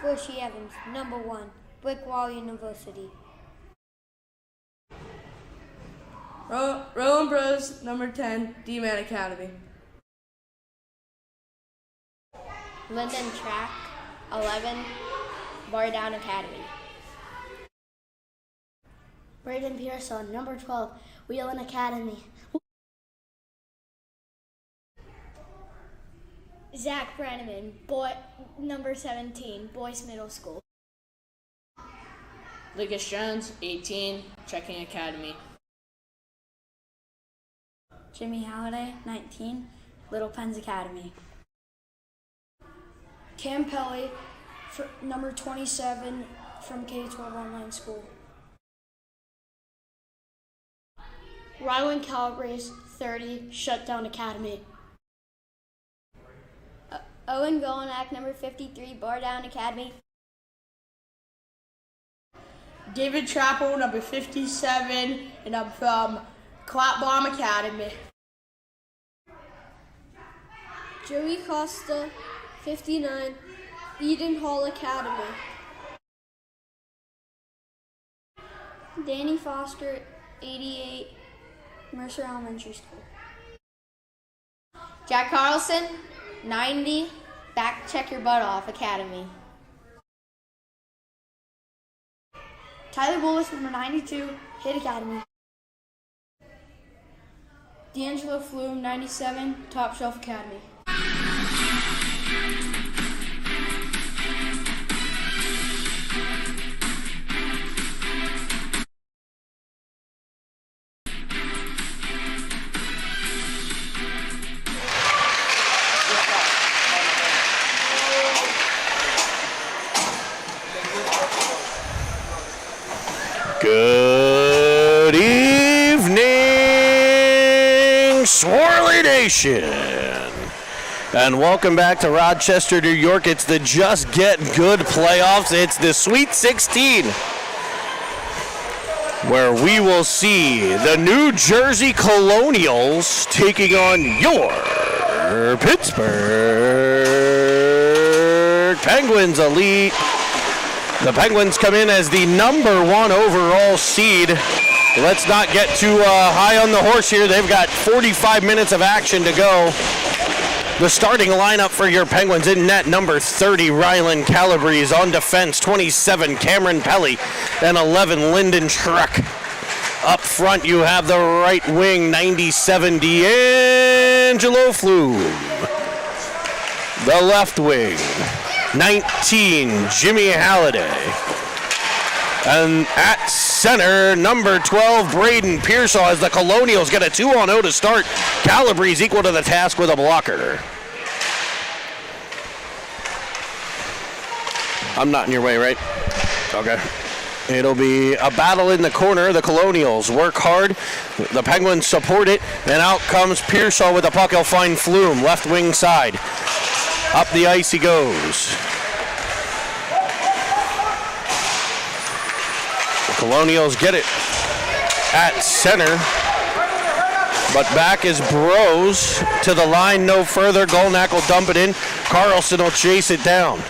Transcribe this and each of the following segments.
Bushy Evans, number 1, Brickwall University. Rowan Bros, number 10, D-Man Academy. Lyndon Track, 11, Bar Down Academy. Braden Pearson, number 12, Wheeling Academy. Zach Brenneman, number 17, Boyce Middle School. Lucas Jones, 18, Checking Academy. Jimmy Halliday, 19, Little Pens Academy. Cam Pelly, number 27, from K-12 Online School. Rylan Calabrese, 30, Shutdown Academy. Owen Golinak, number 53, Bar Down Academy. David Trappel, number 57, and I'm from Clap Bomb Academy. Joey Costa, 59, Eden Hall Academy. Danny Foster, 88, Mercer Elementary School. Jack Carlson, 90, Back Check Your Butt Off Academy. Tyler Bullis, number 92, Hit Academy. D'Angelo Flume, 97, Top Shelf Academy. Good evening, Swirly Nation, and welcome back to Rochester, New York. It's the Just Get Good playoffs. It's the Sweet 16, where we will see the New Jersey Colonials taking on your Pittsburgh Penguins Elite. The Penguins come in as the number 1 overall seed. Let's not get too high on the horse here. They've got 45 minutes of action to go. The starting lineup for your Penguins: in net, number 30, Rylan Calabrese. On defense, 27, Cameron Pelly, and 11, Lyndon Truck. Up front, you have the right wing, 97, D'Angelo Flume. The left wing, 19, Jimmy Halliday. And at center, number 12, Braden Pearsall, as the Colonials get a 2-0 to start. Calabrese equal to the task with a blocker. I'm not in your way, right? Okay. It'll be a battle in the corner. The Colonials work hard. The Penguins support it. And out comes Pearsall with the puck. He'll find Flume, left wing side. Up the ice he goes. The Colonials get it at center. But back is Bros to the line, no further. Golnak will dump it in. Carlson will chase it down.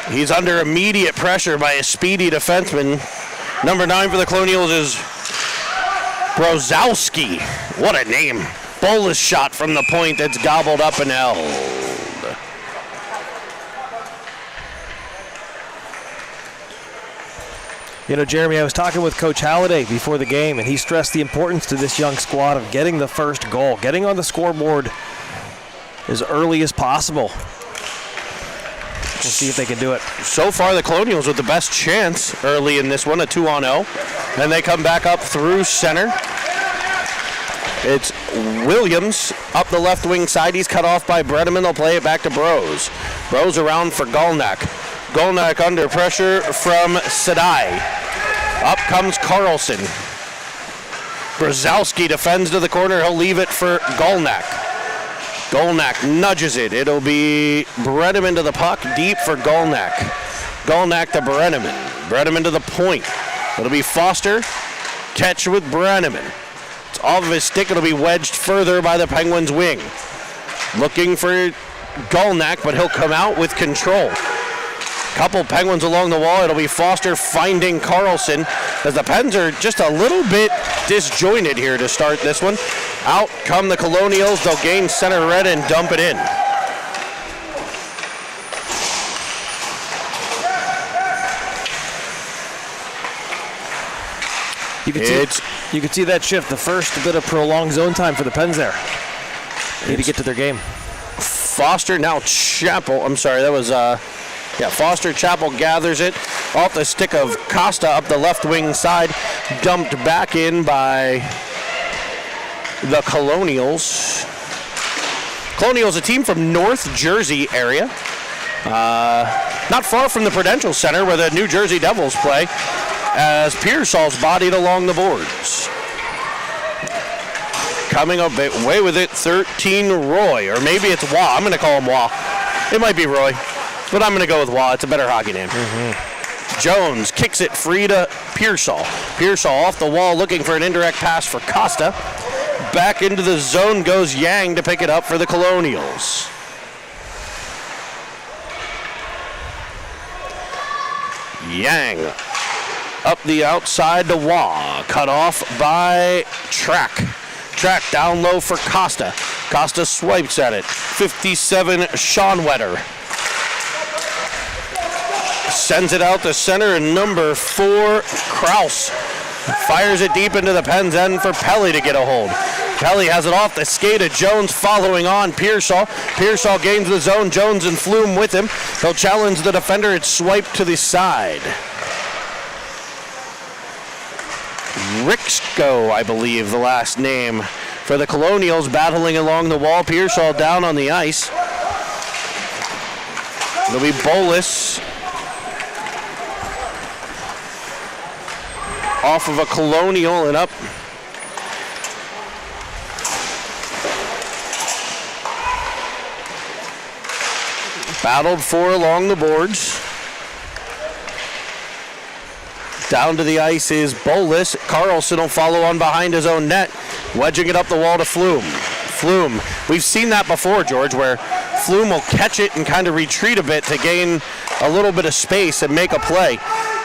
He's under immediate pressure by a speedy defenseman. Number 9 for the Colonials is Brozowski. What a name. Bolus shot from the point that's gobbled up and held. You know, Jeremy, I was talking with Coach Halliday before the game, and he stressed the importance to this young squad of getting the first goal, getting on the scoreboard as early as possible. We'll see if they can do it. So far, the Colonials with the best chance early in this one, a 2-0. And they come back up through center. It's Williams up the left wing side. He's cut off by Brenneman. They'll play it back to Bros. Bros around for Golnak. Golnak under pressure from Sadai. Up comes Carlson. Brzezowski defends to the corner. He'll leave it for Golnak. Golnak nudges it. It'll be Brenneman to the puck, deep for Golnak. Golnak to Brenneman. Brenneman to the point. It'll be Foster. Catch with Brenneman. It's off of his stick. It'll be wedged further by the Penguins' wing. Looking for Golnak, but he'll come out with control. Couple Penguins along the wall. It'll be Foster finding Carlson as the Pens are just a little bit disjointed here to start this one. Out come the Colonials. They'll gain center red and dump it in. You can see that shift. The first bit of prolonged zone time for the Pens there. Need to get to their game. Foster, now Chappell. I'm sorry, that was, Foster. Chappell gathers it off the stick of Costa up the left wing side. Dumped back in by the Colonials. Colonials, a team from North Jersey area. Not far from the Prudential Center where the New Jersey Devils play, as Pearsall's bodied along the boards. Coming up away with it, 13, Roy, or maybe it's Waugh. I'm going to call him Waugh. It might be Roy, but I'm going to go with Waugh. It's a better hockey name. Jones kicks it free to Pearsall. Pearsall off the wall looking for an indirect pass for Costa. Back into the zone goes Yang to pick it up for the Colonials. Yang up the outside to Waugh. Cut off by Track. Track down low for Costa. Costa swipes at it. 57, Schoenwetter. Sends it out to center, and number 4, Kraus. Fires it deep into the Pens end for Pelly to get a hold. Pelly has it off the skate of Jones, following on Pearsall. Pearsall gains the zone. Jones and Flume with him. He'll challenge the defender. It's swiped to the side. Rixko, I believe, the last name for the Colonials, battling along the wall. Pearsall down on the ice. It'll be Bolus off of a Colonial and up. Battled for along the boards. Down to the ice is Bolus. Carlson will follow on behind his own net, wedging it up the wall to Flume. Flume, we've seen that before, George, where Flume will catch it and kind of retreat a bit to gain a little bit of space and make a play.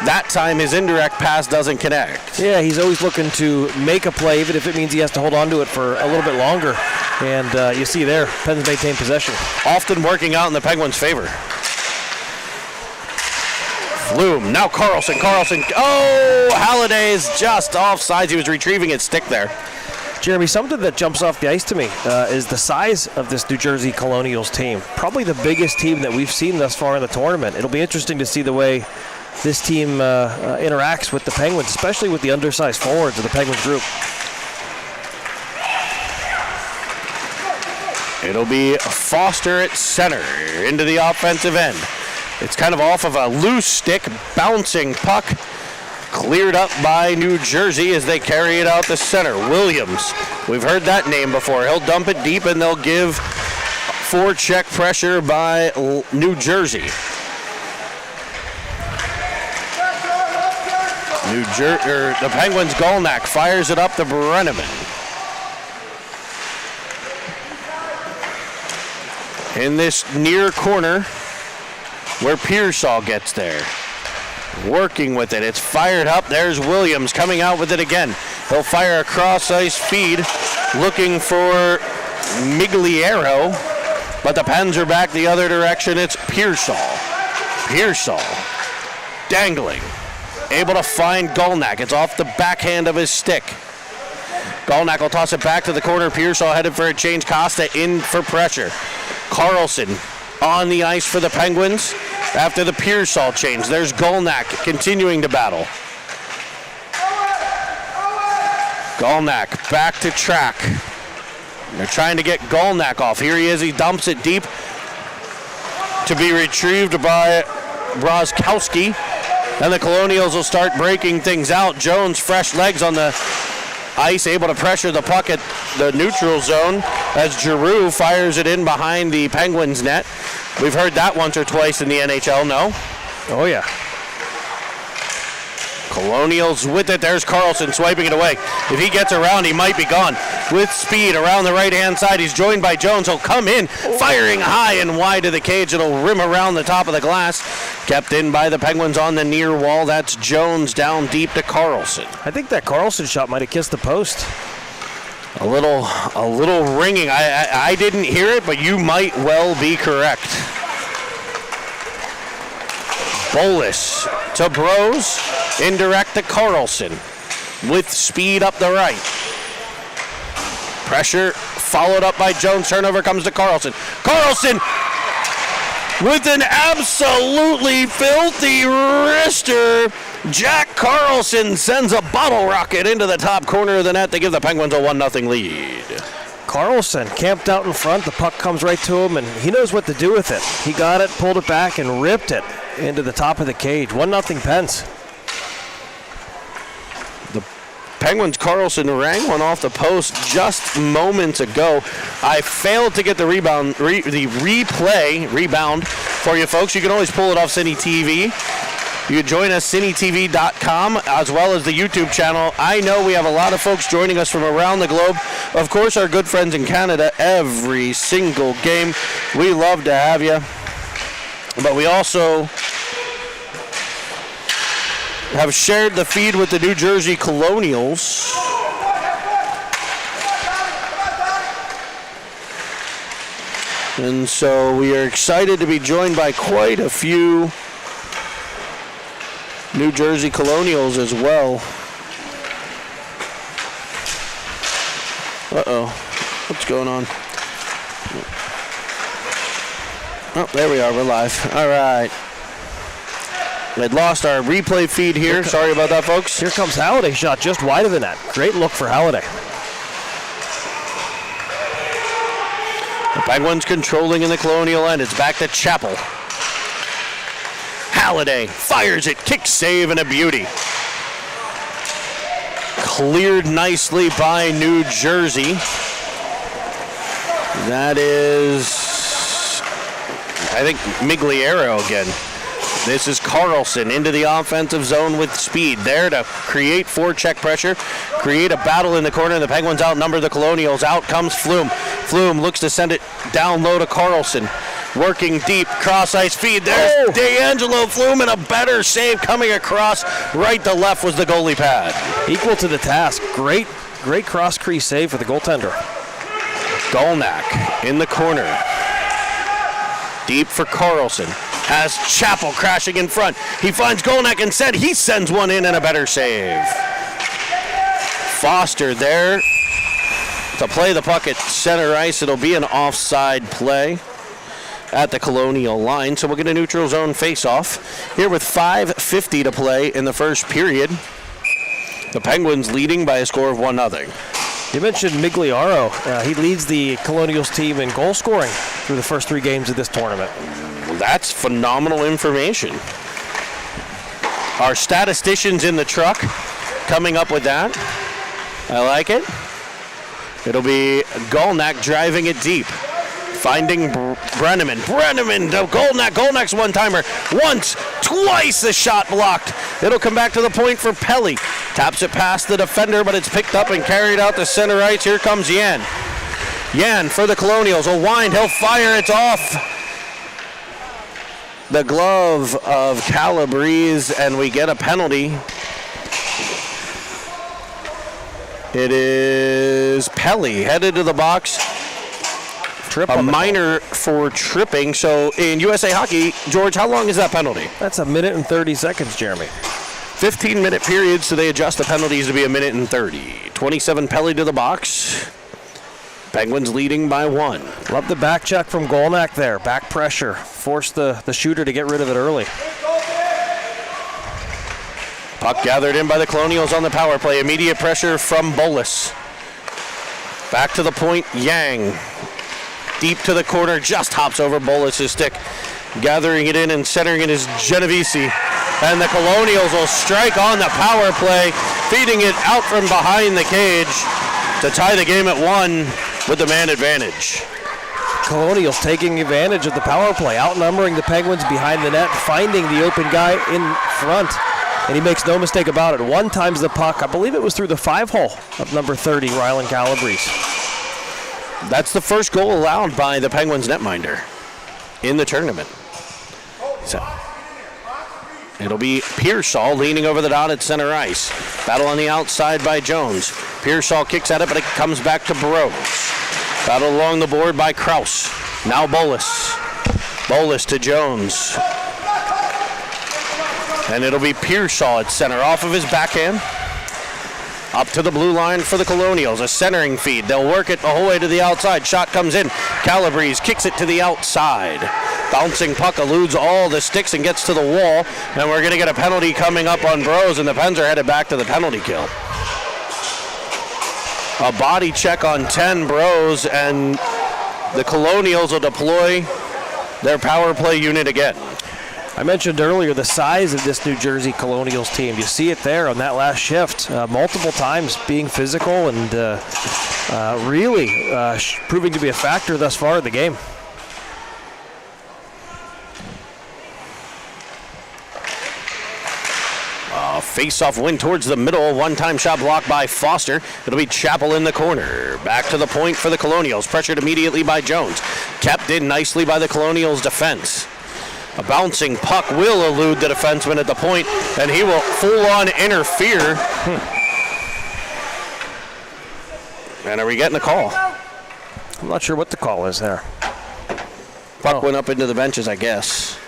That time his indirect pass doesn't connect. Yeah, he's always looking to make a play, even if it means he has to hold on to it for a little bit longer. And you see there, Pens maintain possession. Often working out in the Penguins' favor. Flume, now Carlson. Oh, Halliday's just offsides. He was retrieving his stick there. Jeremy, something that jumps off the ice to me is the size of this New Jersey Colonials team. Probably the biggest team that we've seen thus far in the tournament. It'll be interesting to see the way this team interacts with the Penguins, especially with the undersized forwards of the Penguins group. It'll be Foster at center into the offensive end. It's kind of off of a loose stick, bouncing puck. Cleared up by New Jersey as they carry it out the center. Williams, we've heard that name before. He'll dump it deep, and they'll give forecheck pressure by New Jersey. The Penguins' Golnack fires it up to Brenneman. In this near corner where Pearsall gets there. Working with it. It's fired up. There's Williams coming out with it again. He'll fire a cross-ice feed looking for Migliero, but the Pens are back the other direction. It's Pearsall. Pearsall dangling. Able to find Golnack. It's off the backhand of his stick. Golnack will toss it back to the corner. Pearsall headed for a change. Costa in for pressure. Carlson on the ice for the Penguins after the Pearsall change. There's Golnack continuing to battle. Golnack back to Track. They're trying to get Golnack off. Here he is. He dumps it deep to be retrieved by Broskowski. And the Colonials will start breaking things out. Jones, fresh legs on the ice, able to pressure the puck at the neutral zone as Giroux fires it in behind the Penguins net. We've heard that once or twice in the NHL, no? Oh, yeah. Colonials with it. There's Carlson swiping it away. If he gets around, he might be gone. with speed around the right-hand side. He's joined by Jones. He'll come in, firing high and wide to the cage. It'll rim around the top of the glass. Kept in by the Penguins on the near wall. That's Jones down deep to Carlson. I think that Carlson shot might have kissed the post. A little ringing. I didn't hear it, but you might well be correct. Bolus to Bros, indirect to Carlson with speed up the right. Pressure followed up by Jones. Turnover comes to Carlson. Carlson with an absolutely filthy wrister. Jack Carlson sends a bottle rocket into the top corner of the net to give the Penguins a 1-0 lead. Carlson camped out in front. The puck comes right to him, and he knows what to do with it. He got it, pulled it back, and ripped it into the top of the cage. 1-0 Pens. The Penguins' Carlson rang one off the post just moments ago. I failed to get the rebound for you folks. You can always pull it off Cine TV. You can join us, cinetv.com, as well as the YouTube channel. I know we have a lot of folks joining us from around the globe. Of course, our good friends in Canada, every single game. We love to have you. But we also have shared the feed with the New Jersey Colonials. And so we are excited to be joined by quite a few New Jersey Colonials as well. Uh-oh. What's going on? Oh, there we are. We're live. All right. I'd lost our replay feed here. Sorry about that, folks. Here comes Halliday. Shot just wide of the net. Great look for Halliday. The Penguins controlling in the Colonial end. It's back to Chappell. Halliday fires it, kick save, and a beauty. Cleared nicely by New Jersey. That is, I think, Migliero again. This is Carlson into the offensive zone with speed. There to create forecheck pressure, create a battle in the corner, and the Penguins outnumber the Colonials. Out comes Flume. Flume looks to send it down low to Carlson. Working deep, cross-ice feed. There's D'Angelo Flume, and a better save coming across. Right to left was the goalie pad. Equal to the task. Great cross-crease save for the goaltender. Golnak in the corner. Deep for Carlson. Has Chappell crashing in front. He finds Golnak instead. He sends one in and a better save. Foster there to play the puck at center ice. It'll be an offside play at the Colonial line. So we'll get a neutral zone face-off here with 5:50 to play in the first period. The Penguins leading by a score of 1-0. You mentioned Migliaro. He leads the Colonials team in goal scoring through the first 3 games of this tournament. Well, that's phenomenal information. Our statisticians in the truck coming up with that. I like it. It'll be Golnak driving it deep. Finding Brenneman. Brenneman to Golnak. Golnak's one-timer. Once, twice the shot blocked. It'll come back to the point for Pelly. Taps it past the defender, but it's picked up and carried out to center ice. Here comes Yan. Yan for the Colonials. A wind. He'll fire. It's off the glove of Calabrese, and we get a penalty. It is Pelly headed to the box. A minor for tripping. So in USA Hockey, George, how long is that penalty? That's 1 minute and 30 seconds, Jeremy. 15-minute period, so they adjust the penalties to be 1 minute and 30. 27 Pelly to the box. Penguins leading by 1. Love the back check from Golnak there. Back pressure. Forced the shooter to get rid of it early. Puck gathered in by the Colonials on the power play. Immediate pressure from Bolus. Back to the point, Yang. Deep to the corner, just hops over Bolus' stick. Gathering it in and centering it is Genovese. And the Colonials will strike on the power play, feeding it out from behind the cage to tie the game at 1 with the man advantage. Colonials taking advantage of the power play, outnumbering the Penguins behind the net, finding the open guy in front. And he makes no mistake about it. One times the puck, I believe it was through the 5-hole of number 30, Rylan Calabrese. That's the first goal allowed by the Penguins netminder in the tournament. So it'll be Pearsall leaning over the dot at center ice. Battle on the outside by Jones. Pearsall kicks at it, but it comes back to Burrows. Battle along the board by Kraus. Now Bolus. Bolus to Jones. And it'll be Pearsall at center off of his backhand. Up to the blue line for the Colonials. A centering feed. They'll work it the whole way to the outside. Shot comes in. Calabrese kicks it to the outside. Bouncing puck eludes all the sticks and gets to the wall. And we're going to get a penalty coming up on Bros, and the Pens are headed back to the penalty kill. A body check on 10 Bros, and the Colonials will deploy their power play unit again. I mentioned earlier the size of this New Jersey Colonials team. You see it there on that last shift, multiple times being physical and really proving to be a factor thus far in the game. Face-off win towards the middle. One-time shot blocked by Foster. It'll be Chappell in the corner. Back to the point for the Colonials. Pressured immediately by Jones. Kept in nicely by the Colonials defense. A bouncing puck will elude the defenseman at the point, and he will full-on interfere. And are we getting a call? I'm not sure what the call is there. Puck went up into the benches, I guess.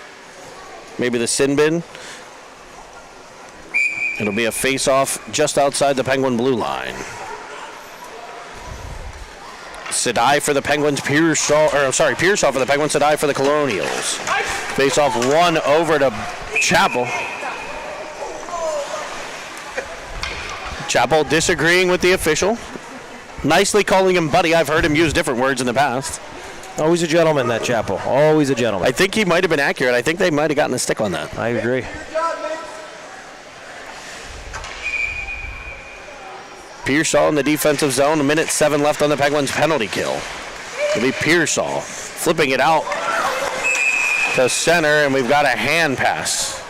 Maybe the sin bin. It'll be a face-off just outside the Penguin blue line. Sedai for the Penguins, Pearsall for the Penguins, Sedai for the Colonials. Face-off one over to Chappell. Chappell disagreeing with the official. Nicely calling him buddy. I've heard him use different words in the past. Always a gentleman, that Chappell. Always a gentleman. I think he might have been accurate. I think they might have gotten a stick on that. I agree. Pearsall in the defensive zone. 1:07 left on the Penguins penalty kill. It'll be Pearsall flipping it out to center, and we've got a hand pass.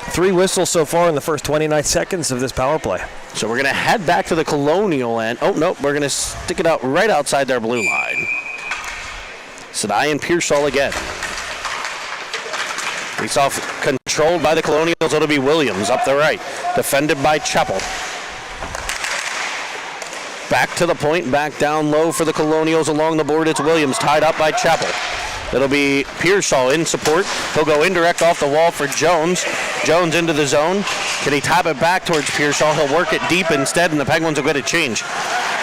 3 whistles so far in the first 29 seconds of this power play. So we're going to head back to the Colonial end. Oh, no, we're going to stick it out right outside their blue line. Sedai and Pearsall again. Face off controlled by the Colonials. It'll be Williams up the right. Defended by Chappell. Back to the point, back down low for the Colonials along the board. It's Williams tied up by Chappell. It'll be Pearsall in support. He'll go indirect off the wall for Jones. Jones into the zone. Can he tap it back towards Pearsall? He'll work it deep instead, and the Penguins will get a change.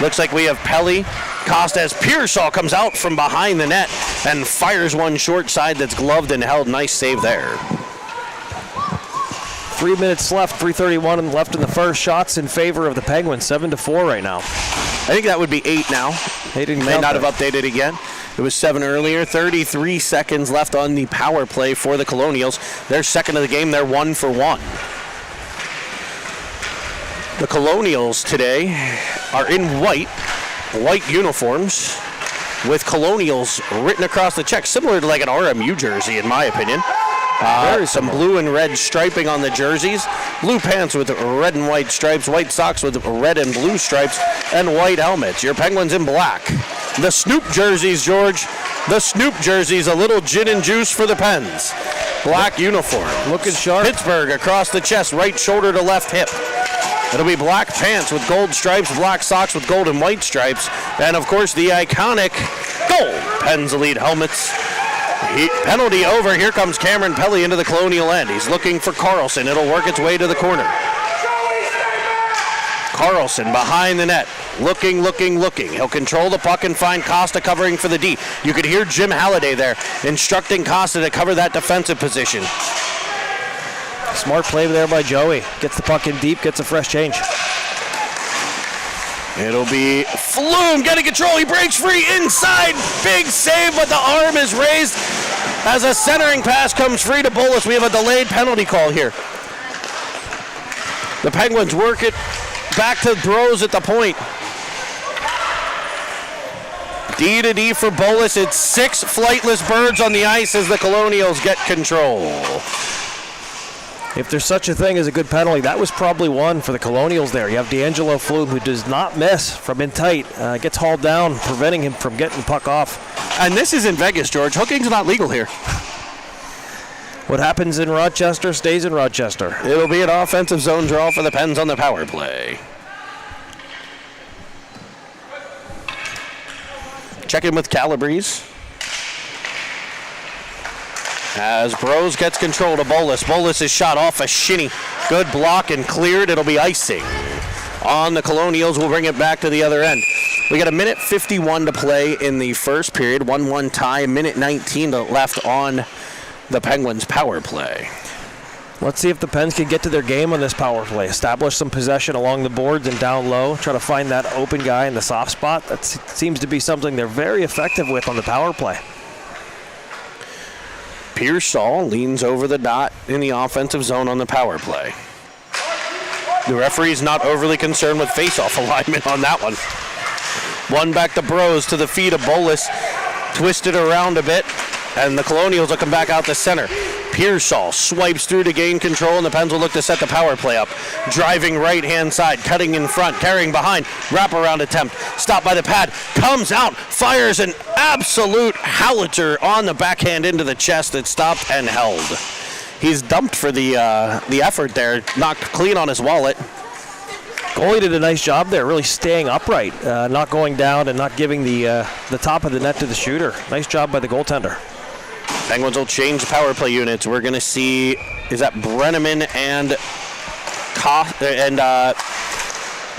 Looks like we have Pelly, Costa as Pearsall comes out from behind the net and fires one short side that's gloved and held. Nice save there. 3 minutes left, 3:31 left in the first. Shots in favor of the Penguins, 7-4 right now. I think that would be 8 now. They didn't May count not that. have updated again. It was 7 earlier. 33 seconds left on the power play for the Colonials. They're second of the game. They're 1 for 1. The Colonials today are in white uniforms with Colonials written across the check, similar to like an RMU jersey in my opinion. Some blue and red striping on the jerseys, blue pants with red and white stripes, white socks with red and blue stripes, and white helmets. Your Penguins in black. The Snoop jerseys, George. The Snoop jerseys, a little gin and juice for the Pens. Black uniform. Looking sharp. Pittsburgh across the chest, right shoulder to left hip. It'll be black pants with gold stripes, black socks with gold and white stripes, and of course the iconic gold Pens Elite helmets. Penalty over. Here comes Cameron Pelly into the Colonial end. He's looking for Carlson. It'll work its way to the corner. Carlson behind the net. Looking. He'll control the puck and find Costa covering for the D. You could hear Jim Halliday there instructing Costa to cover that defensive position. Smart play there by Joey. Gets the puck in deep, gets a fresh change. It'll be Flume getting control. He breaks free inside. Big save, but the arm is raised as a centering pass comes free to Bolus. We have a delayed penalty call here. The Penguins work it back to Bros at the point. D to D for Bolus. It's 6 flightless birds on the ice as the Colonials get control. if there's such a thing as a good penalty, that was probably one for the Colonials there. You have D'Angelo Flume, who does not miss from in tight, gets hauled down, preventing him from getting the puck off. And this is in Vegas, George. Hooking's not legal here. What happens in Rochester stays in Rochester. It'll be an offensive zone draw for the Pens on the power play. Check in with Calabrese. As Bros gets control to Bolus. Bolus is shot off a shinny. Good block and cleared. It'll be icing on the Colonials. We'll bring it back to the other end. We got a minute 51 to play in the first period. 1-1 tie. Minute 19 left on the Penguins' power play. Let's see if the Pens can get to their game on this power play. Establish some possession along the boards and down low. Try to find that open guy in the soft spot. That seems to be something they're very effective with on the power play. Pearsall leans over the dot in the offensive zone on the power play. The referee's not overly concerned with face-off alignment on that one. One back to Bros to the feet of Bolus. Twisted around a bit, and the Colonials will come back out the center. Pearsall swipes through to gain control, and the Pens will look to set the power play up. Driving right-hand side, cutting in front, carrying behind, wraparound attempt, stopped by the pad, comes out, fires an absolute howitzer on the backhand into the chest that stopped and held. He's dumped for the effort there, knocked clean on his wallet. Goalie did a nice job there, really staying upright, not going down and not giving the top of the net to the shooter. Nice job by the goaltender. Penguins will change the power play units. We're going to see, is that Brenneman and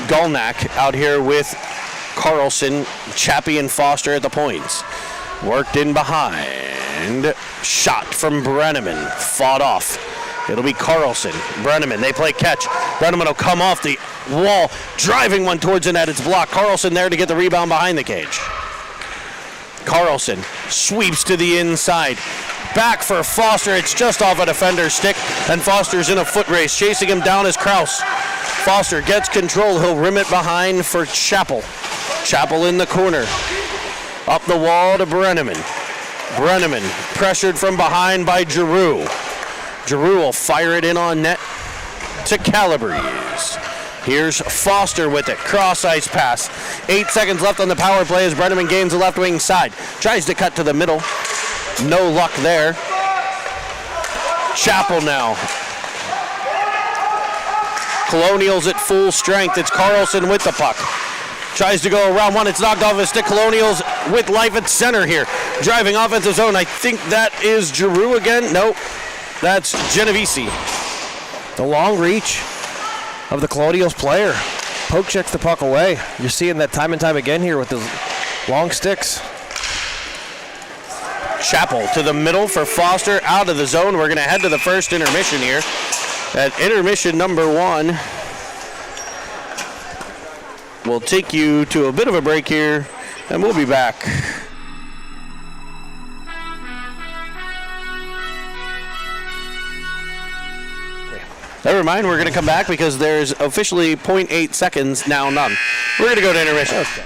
Gulnak out here with Carlson, Chappie, and Foster at the points. Worked in behind. Shot from Brenneman. Fought off. It'll be Carlson. Brenneman, they play catch. Brenneman will come off the wall, driving one towards the net. It's blocked. Carlson there to get the rebound behind the cage. Carlson sweeps to the inside. Back for Foster. It's just off a defender's stick, and Foster's in a foot race. Chasing him down is Kraus. Foster gets control. He'll rim it behind for Chappell. Chappell in the corner. Up the wall to Brenneman. Brenneman pressured from behind by Giroux. Giroux will fire it in on net to Calabrese. Here's Foster with it. Cross ice pass. 8 seconds left on the power play as Brenneman gains the left wing side. Tries to cut to the middle. No luck there. Chappell now. Colonials at full strength. It's Carlson with the puck. Tries to go around one. It's knocked off his stick. Colonials with life at center here. Driving offensive zone. I think that is Giroux again. Nope. That's Genovese. The long reach of the Colonials player. Poke checks the puck away. You're seeing that time and time again here with the long sticks. Chappell to the middle for Foster, out of the zone. We're going to head to the first intermission here. At intermission number 1, we'll take you to a bit of a break here, and we'll be back. Never mind, we're going to come back because there's officially 0.8 seconds, now none. We're going to go to intermission. Okay.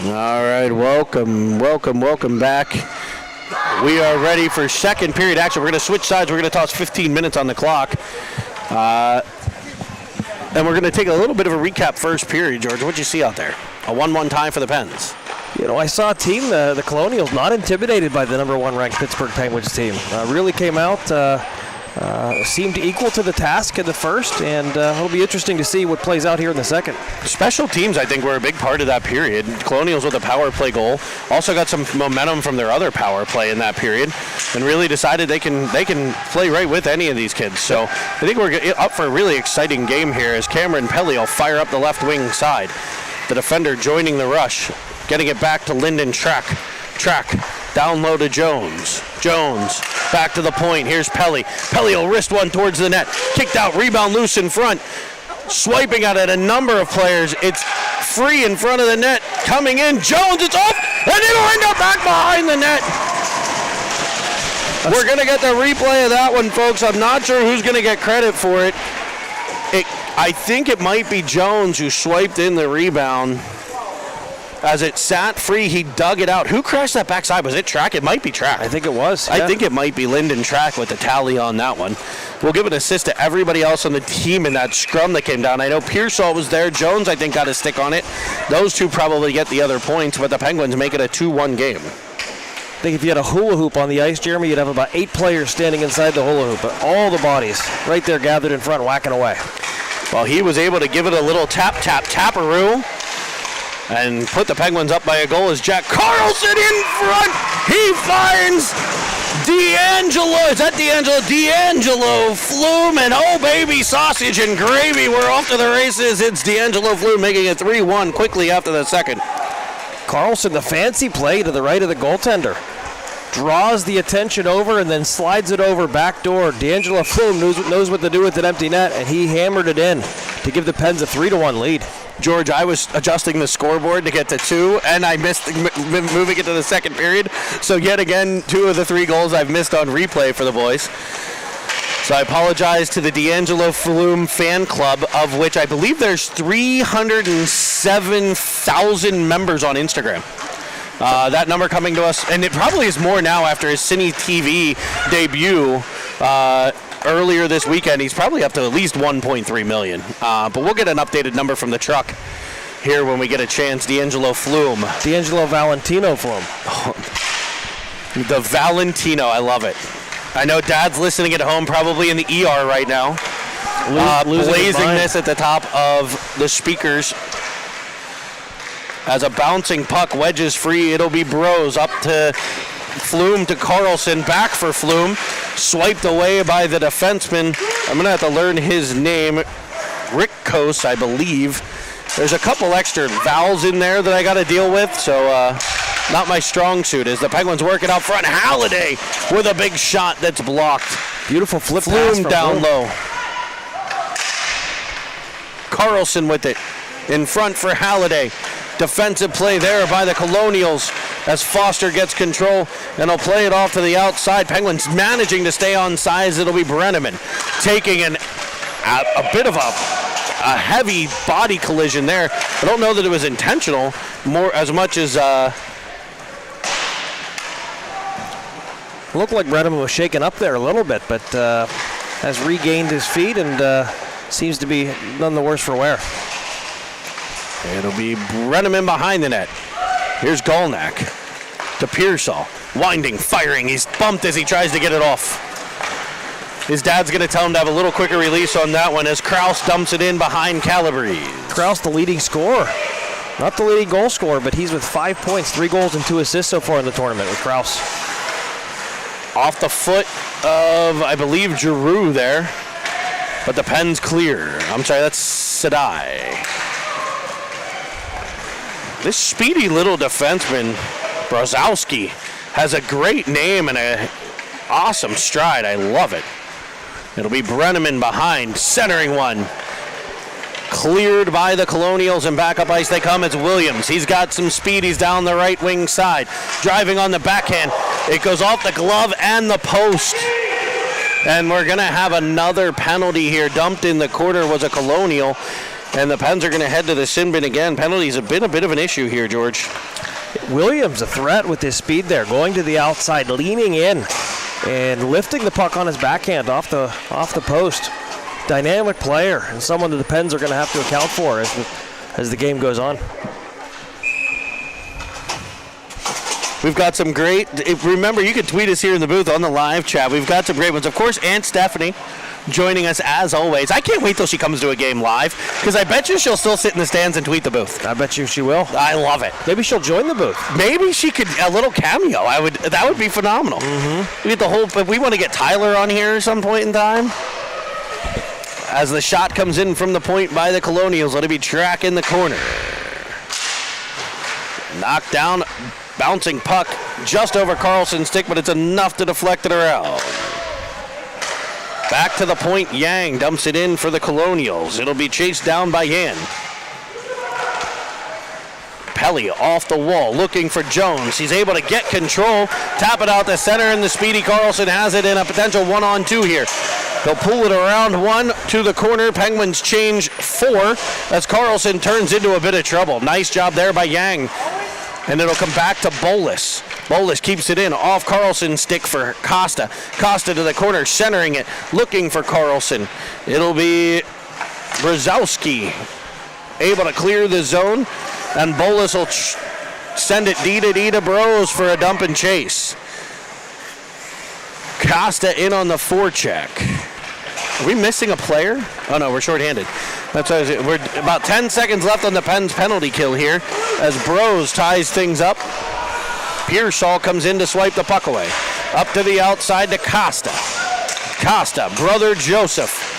All right, welcome back. We are ready for second period action. We're going to switch sides. We're going to toss 15 minutes on the clock. And we're going to take a little bit of a recap first period, George. What'd you see out there? A 1-1 tie for the Pens. You know, I saw a team, the Colonials, not intimidated by the number 1 ranked Pittsburgh Penguins team. Really came out, seemed equal to the task in the first, and it'll be interesting to see what plays out here in the second. Special teams, I think, were a big part of that period. Colonials with a power play goal. Also got some momentum from their other power play in that period, and really decided they can play right with any of these kids. So I think we're up for a really exciting game here as Cameron Pelly will fire up the left wing side. The defender joining the rush, getting it back to Lyndon Track, down low to Jones. Jones, back to the point. Here's Pelly. Pelly will wrist one towards the net. Kicked out, rebound loose in front. Swiping at it a number of players. It's free in front of the net. Coming in, Jones, it's off, and it'll end up back behind the net. We're going to get the replay of that one, folks. I'm not sure who's going to get credit for it. I think it might be Jones who swiped in the rebound. As it sat free, he dug it out. Who crashed that backside? Was it Track? It might be Track. I think it was. I think it might be Lyndon Track with the tally on that one. We'll give an assist to everybody else on the team in that scrum that came down. I know Pearsall was there. Jones, I think, got a stick on it. Those two probably get the other points, but the Penguins make it a 2-1 game. I think if you had a hula hoop on the ice, Jeremy, you'd have about 8 players standing inside the hula hoop, but all the bodies right there gathered in front, whacking away. Well, he was able to give it a little tap-tap-taparoo and put the Penguins up by a goal as Jack Carlson in front. He finds D'Angelo. Is that D'Angelo? D'Angelo Flume, and oh baby, sausage and gravy. We're off to the races. It's D'Angelo Flume making it 3-1 quickly after the second. Carlson, the fancy play to the right of the goaltender. Draws the attention over and then slides it over backdoor. D'Angelo Flume knows what to do with an empty net, and he hammered it in to give the Pens a 3-1 lead. George, I was adjusting the scoreboard to get to 2, and I missed moving it to the second period. So yet again, 2 of the 3 goals I've missed on replay for the boys. So I apologize to the D'Angelo Flume fan club, of which I believe there's 307,000 members on Instagram. That number coming to us, and it probably is more now after his Cine TV debut earlier this weekend. He's probably up to at least 1.3 million. But we'll get an updated number from the truck here when we get a chance. D'Angelo Flume. D'Angelo Valentino Flume. The Valentino, I love it. I know Dad's listening at home, probably in the ER right now. Blazing this at the top of the speakers. As a bouncing puck wedges free, it'll be Bros up to Flume to Carlson, back for Flume, swiped away by the defenseman. I'm going to have to learn his name. Rick Kos, I believe. There's a couple extra vowels in there that I got to deal with, so not my strong suit. As the Penguins work it out front, Halliday with a big shot that's blocked. Beautiful flip Flume pass down low. Carlson with it in front for Halliday. Defensive play there by the Colonials as Foster gets control and he'll play it off to the outside. Penguins managing to stay on sides. It'll be Brenneman taking a bit of a heavy body collision there. I don't know that it was intentional as much as looked like Brenneman was shaken up there a little bit, but has regained his feet and seems to be none the worse for wear. It'll be Brenneman behind the net. Here's Golnack to Pearsall. Winding, firing. He's bumped as he tries to get it off. His dad's going to tell him to have a little quicker release on that one as Kraus dumps it in behind Calabrese. Kraus, the leading scorer. Not the leading goal scorer, but he's with 5 points, 3 goals, and 2 assists so far in the tournament with Kraus. Off the foot of, I believe, Giroux there. But the Pens clear. I'm sorry, that's Sadai. This speedy little defenseman, Brzezowski, has a great name and an awesome stride. I love it. It'll be Brenneman behind, centering one. Cleared by the Colonials, and back up ice they come. It's Williams. He's got some speed. He's down the right wing side. Driving on the backhand. It goes off the glove and the post. And we're going to have another penalty here. Dumped in the corner was a Colonial. And the Pens are going to head to the sin bin again. Penalties have been a bit of an issue here, George. Williams, a threat with his speed there, going to the outside, leaning in, and lifting the puck on his backhand off the post. dynamic player and someone that the Pens are going to have to account for as the game goes on. We've got some great, remember, you can tweet us here in the booth on the live chat. We've got some great ones. Of course, Aunt Stephanie joining us as always. I can't wait till she comes to a game live because I bet you she'll still sit in the stands and tweet the booth. I bet you she will. I love it. Maybe she'll join the booth. Maybe she could, a little cameo. That would be phenomenal. We get the whole, if we want to get Tyler on here at some point in time. As the shot comes in from the point by the Colonials, let it be Track in the corner. Knocked down. Bouncing puck just over Carlson's stick, but it's enough to deflect it around. Back to the point, Yang dumps it in for the Colonials. It'll be chased down by Yan. Pelly off the wall, looking for Jones. He's able to get control, tap it out the center, and the speedy Carlson has it in a potential 1-on-2 here. They'll pull it around 1 to the corner. Penguins change 4 as Carlson turns into a bit of trouble. Nice job there by Yang. And it'll come back to Bolus. Bolus keeps it in off Carlson's stick for Costa. Costa to the corner, centering it, looking for Carlson. It'll be Brzezowski able to clear the zone, and Bolus will send it D to Bros for a dump and chase. Costa in on the forecheck. Are we missing a player? Oh no, we're shorthanded. That's what we're about 10 seconds left on the Pens penalty kill here as Bros ties things up. Pearsall comes in to swipe the puck away. Up to the outside to Costa. Costa, brother Joseph.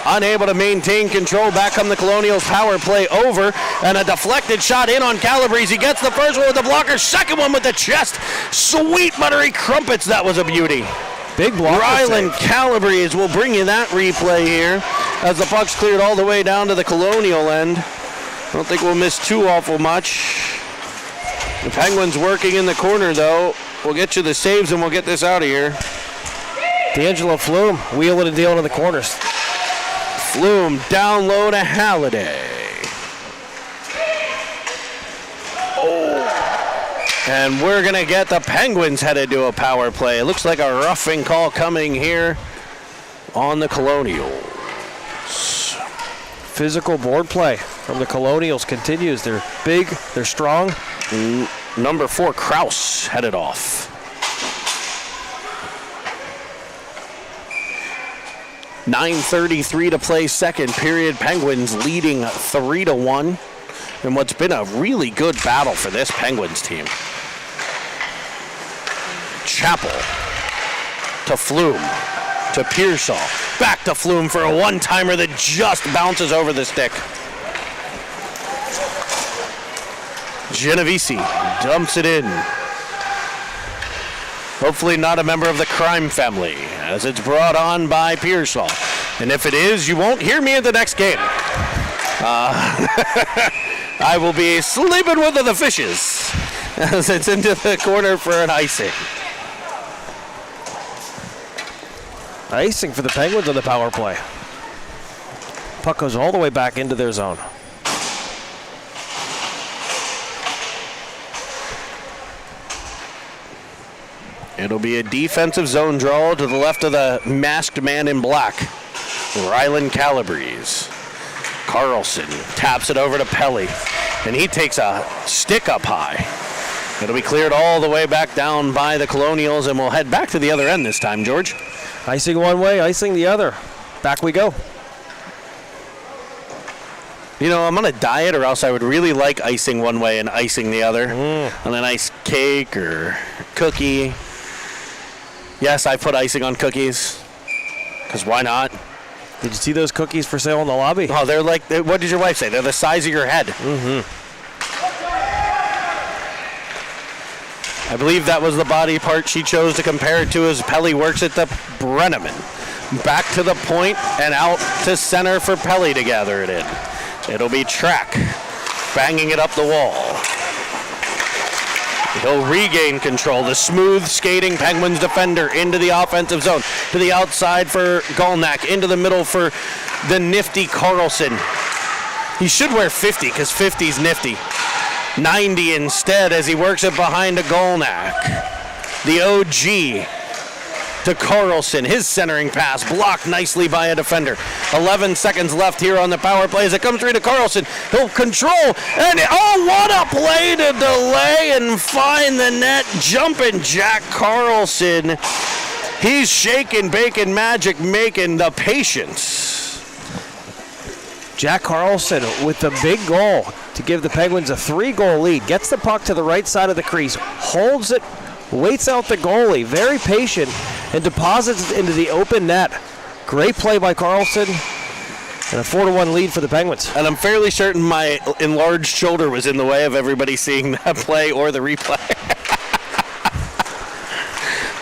Unable to maintain control. Back come the Colonials. Power play over. And a deflected shot in on Calabrese. He gets the first one with the blocker. Second one with the chest. Sweet buttery crumpets. That was a beauty. Big blocker. Ryland Calabrese will bring you that replay here as the puck's cleared all the way down to the Colonial end. I don't think we'll miss too awful much. The Penguins working in the corner, though. We'll get you the saves and we'll get this out of here. D'Angelo Flume wheeling and dealing in the corners. Flume down low to Halliday. And we're going to get the Penguins headed to a power play. It looks like a roughing call coming here on the Colonials. Physical board play from the Colonials continues. They're big, they're strong. Number 4, Kraus, headed off. .9:33 to play second period. Penguins leading 3-1 in what's been a really good battle for this Penguins team. Chappell to Flume to Pearsall. Back to Flume for a one-timer that just bounces over the stick. Genovese dumps it in. Hopefully not a member of the crime family, as it's brought on by Pearsall. And if it is, you won't hear me at the next game. I will be sleeping with the fishes as it's into the corner for an icing. Icing for the Penguins on the power play. Puck goes all the way back into their zone. It'll be a defensive zone draw to the left of the masked man in black, Ryland Calabrese. Carlson taps it over to Pelly, and he takes a stick up high. It'll be cleared all the way back down by the Colonials, and we'll head back to the other end this time, George. Icing one way, icing the other. Back we go. You know, I'm on a diet, or else I would really like icing one way and icing the other. On a nice cake or cookie. Yes, I put icing on cookies, because why not? Did you see those cookies for sale in the lobby? Oh, they're like, what did your wife say? They're the size of your head. I believe that was the body part she chose to compare it to as Pelly works at the Brenneman. Back to the point and out to center for Pelly to gather it in. It'll be Track banging it up the wall. He'll regain control. The smooth skating Penguins defender into the offensive zone. To the outside for Golnak. Into the middle for the nifty Carlson. He should wear 50 because 50's nifty. 90 instead as he works it behind a Golnak. The OG to Carlson. His centering pass blocked nicely by a defender. 11 seconds left here on the power play as it comes through to Carlson. He'll control, and what a play to delay and find the net. Jumping Jack Carlson. He's shaking, baking magic, making the patience. Jack Carlson with the big goal to give the Penguins a 3-goal lead. Gets the puck to the right side of the crease, holds it, waits out the goalie, very patient, and deposits it into the open net. Great play by Carlson, and a 4-1 lead for the Penguins. And I'm fairly certain my enlarged shoulder was in the way of everybody seeing that play or the replay.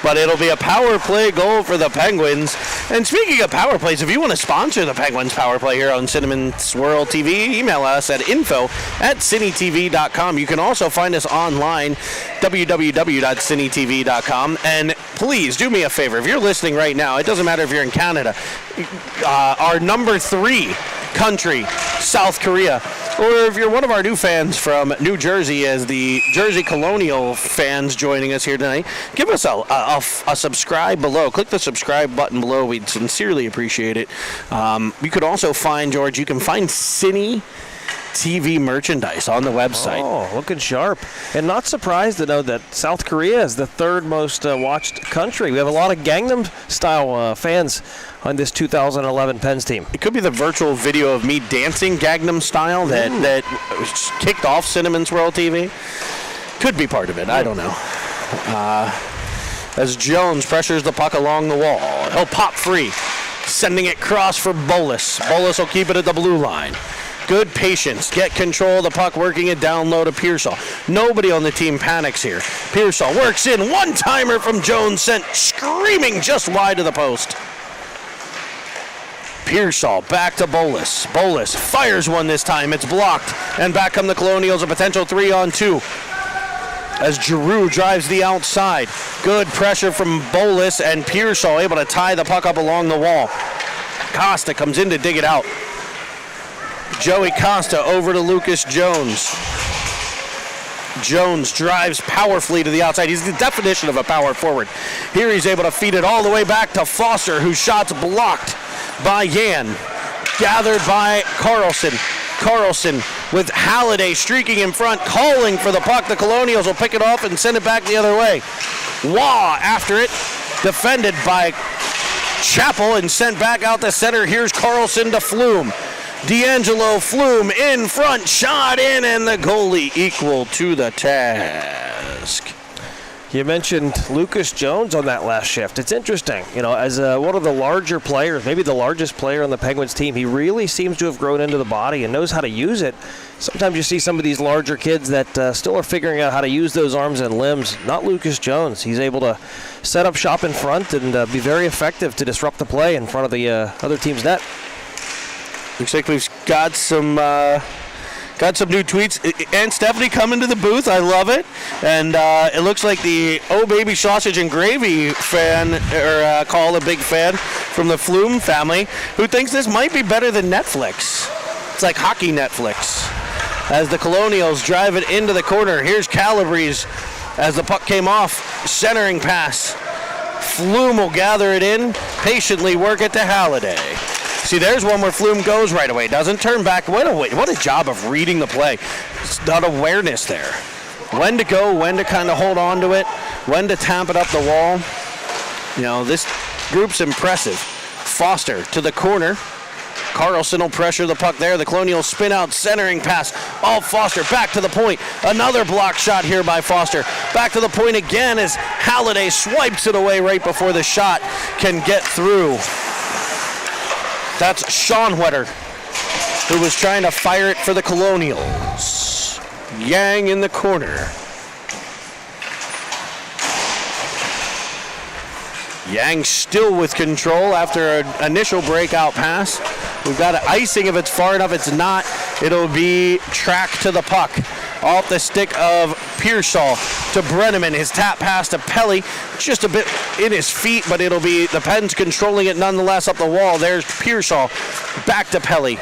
But it'll be a power play goal for the Penguins. And speaking of power plays, if you want to sponsor the Penguins power play here on Cinnamon Swirl TV, email us at info@cinytv.com. You can also find us online, www.cinytv.com. And please do me a favor. If you're listening right now, it doesn't matter if you're in Canada, our number 3 country, South Korea, or if you're one of our new fans from New Jersey, as the Jersey Colonial fans joining us here tonight, give us a subscribe below. Click the subscribe button below. We'd sincerely appreciate it. You could also find, George, you can find Cine TV merchandise on the website. Oh, looking sharp. And not surprised to know that South Korea is the 3rd most watched country. We have a lot of Gangnam Style fans on this 2011 Pens team. It could be the virtual video of me dancing Gangnam Style that kicked off Cinnamon Swirl TV. Could be part of it. I don't know. As Jones pressures the puck along the wall. He'll pop free, sending it cross for Bolus. Bolus will keep it at the blue line. Good patience. Get control of the puck, working it down low to Pearsall. Nobody on the team panics here. Pearsall works in. One-timer from Jones, sent screaming just wide of the post. Pearsall back to Bolus. Bolus fires one this time. It's blocked. And back come the Colonials, a potential 3-on-2. As Giroux drives the outside. Good pressure from Bolus, and Pearsall able to tie the puck up along the wall. Costa comes in to dig it out. Joey Costa over to Lucas Jones. Jones drives powerfully to the outside. He's the definition of a power forward. Here he's able to feed it all the way back to Foster, whose shot's blocked by Yan. Gathered by Carlson. Carlson with Halliday streaking in front, calling for the puck. The Colonials will pick it off and send it back the other way. Waugh after it, defended by Chappell and sent back out the center. Here's Carlson to Flume. D'Angelo Flume in front, shot in, and the goalie equal to the task. You mentioned Lucas Jones on that last shift. It's interesting, as one of the larger players, maybe the largest player on the Penguins team, he really seems to have grown into the body and knows how to use it. Sometimes you see some of these larger kids that still are figuring out how to use those arms and limbs. Not Lucas Jones. He's able to set up shop in front and be very effective to disrupt the play in front of the other team's net. Looks like we've got some new tweets. And Stephanie coming to the booth. I love it. And it looks like the Oh Baby Sausage and Gravy fan, or call a big fan from the Flume family, who thinks this might be better than Netflix. It's like hockey Netflix. As the Colonials drive it into the corner. Here's Calabrese as the puck came off. Centering pass. Flume will gather it in, patiently work it to Halliday. See, there's one where Flume goes right away, doesn't turn back. What a job of reading the play. It's not awareness there. When to go, when to kind of hold on to it, when to tap it up the wall. This group's impressive. Foster to the corner. Carlson will pressure the puck there. The Colonials spin out, centering pass. All Foster back to the point. Another block shot here by Foster. Back to the point again as Halliday swipes it away right before the shot can get through. That's Schoenwetter, who was trying to fire it for the Colonials. Yang in the corner. Yang still with control after an initial breakout pass. We've got an icing. If it's far enough, it's not. It'll be tracked to the puck. Off the stick of Pearsall to Brenneman. His tap pass to Pelly. Just a bit in his feet, but it'll be the Pens controlling it nonetheless up the wall. There's Pearsall. Back to Pelly.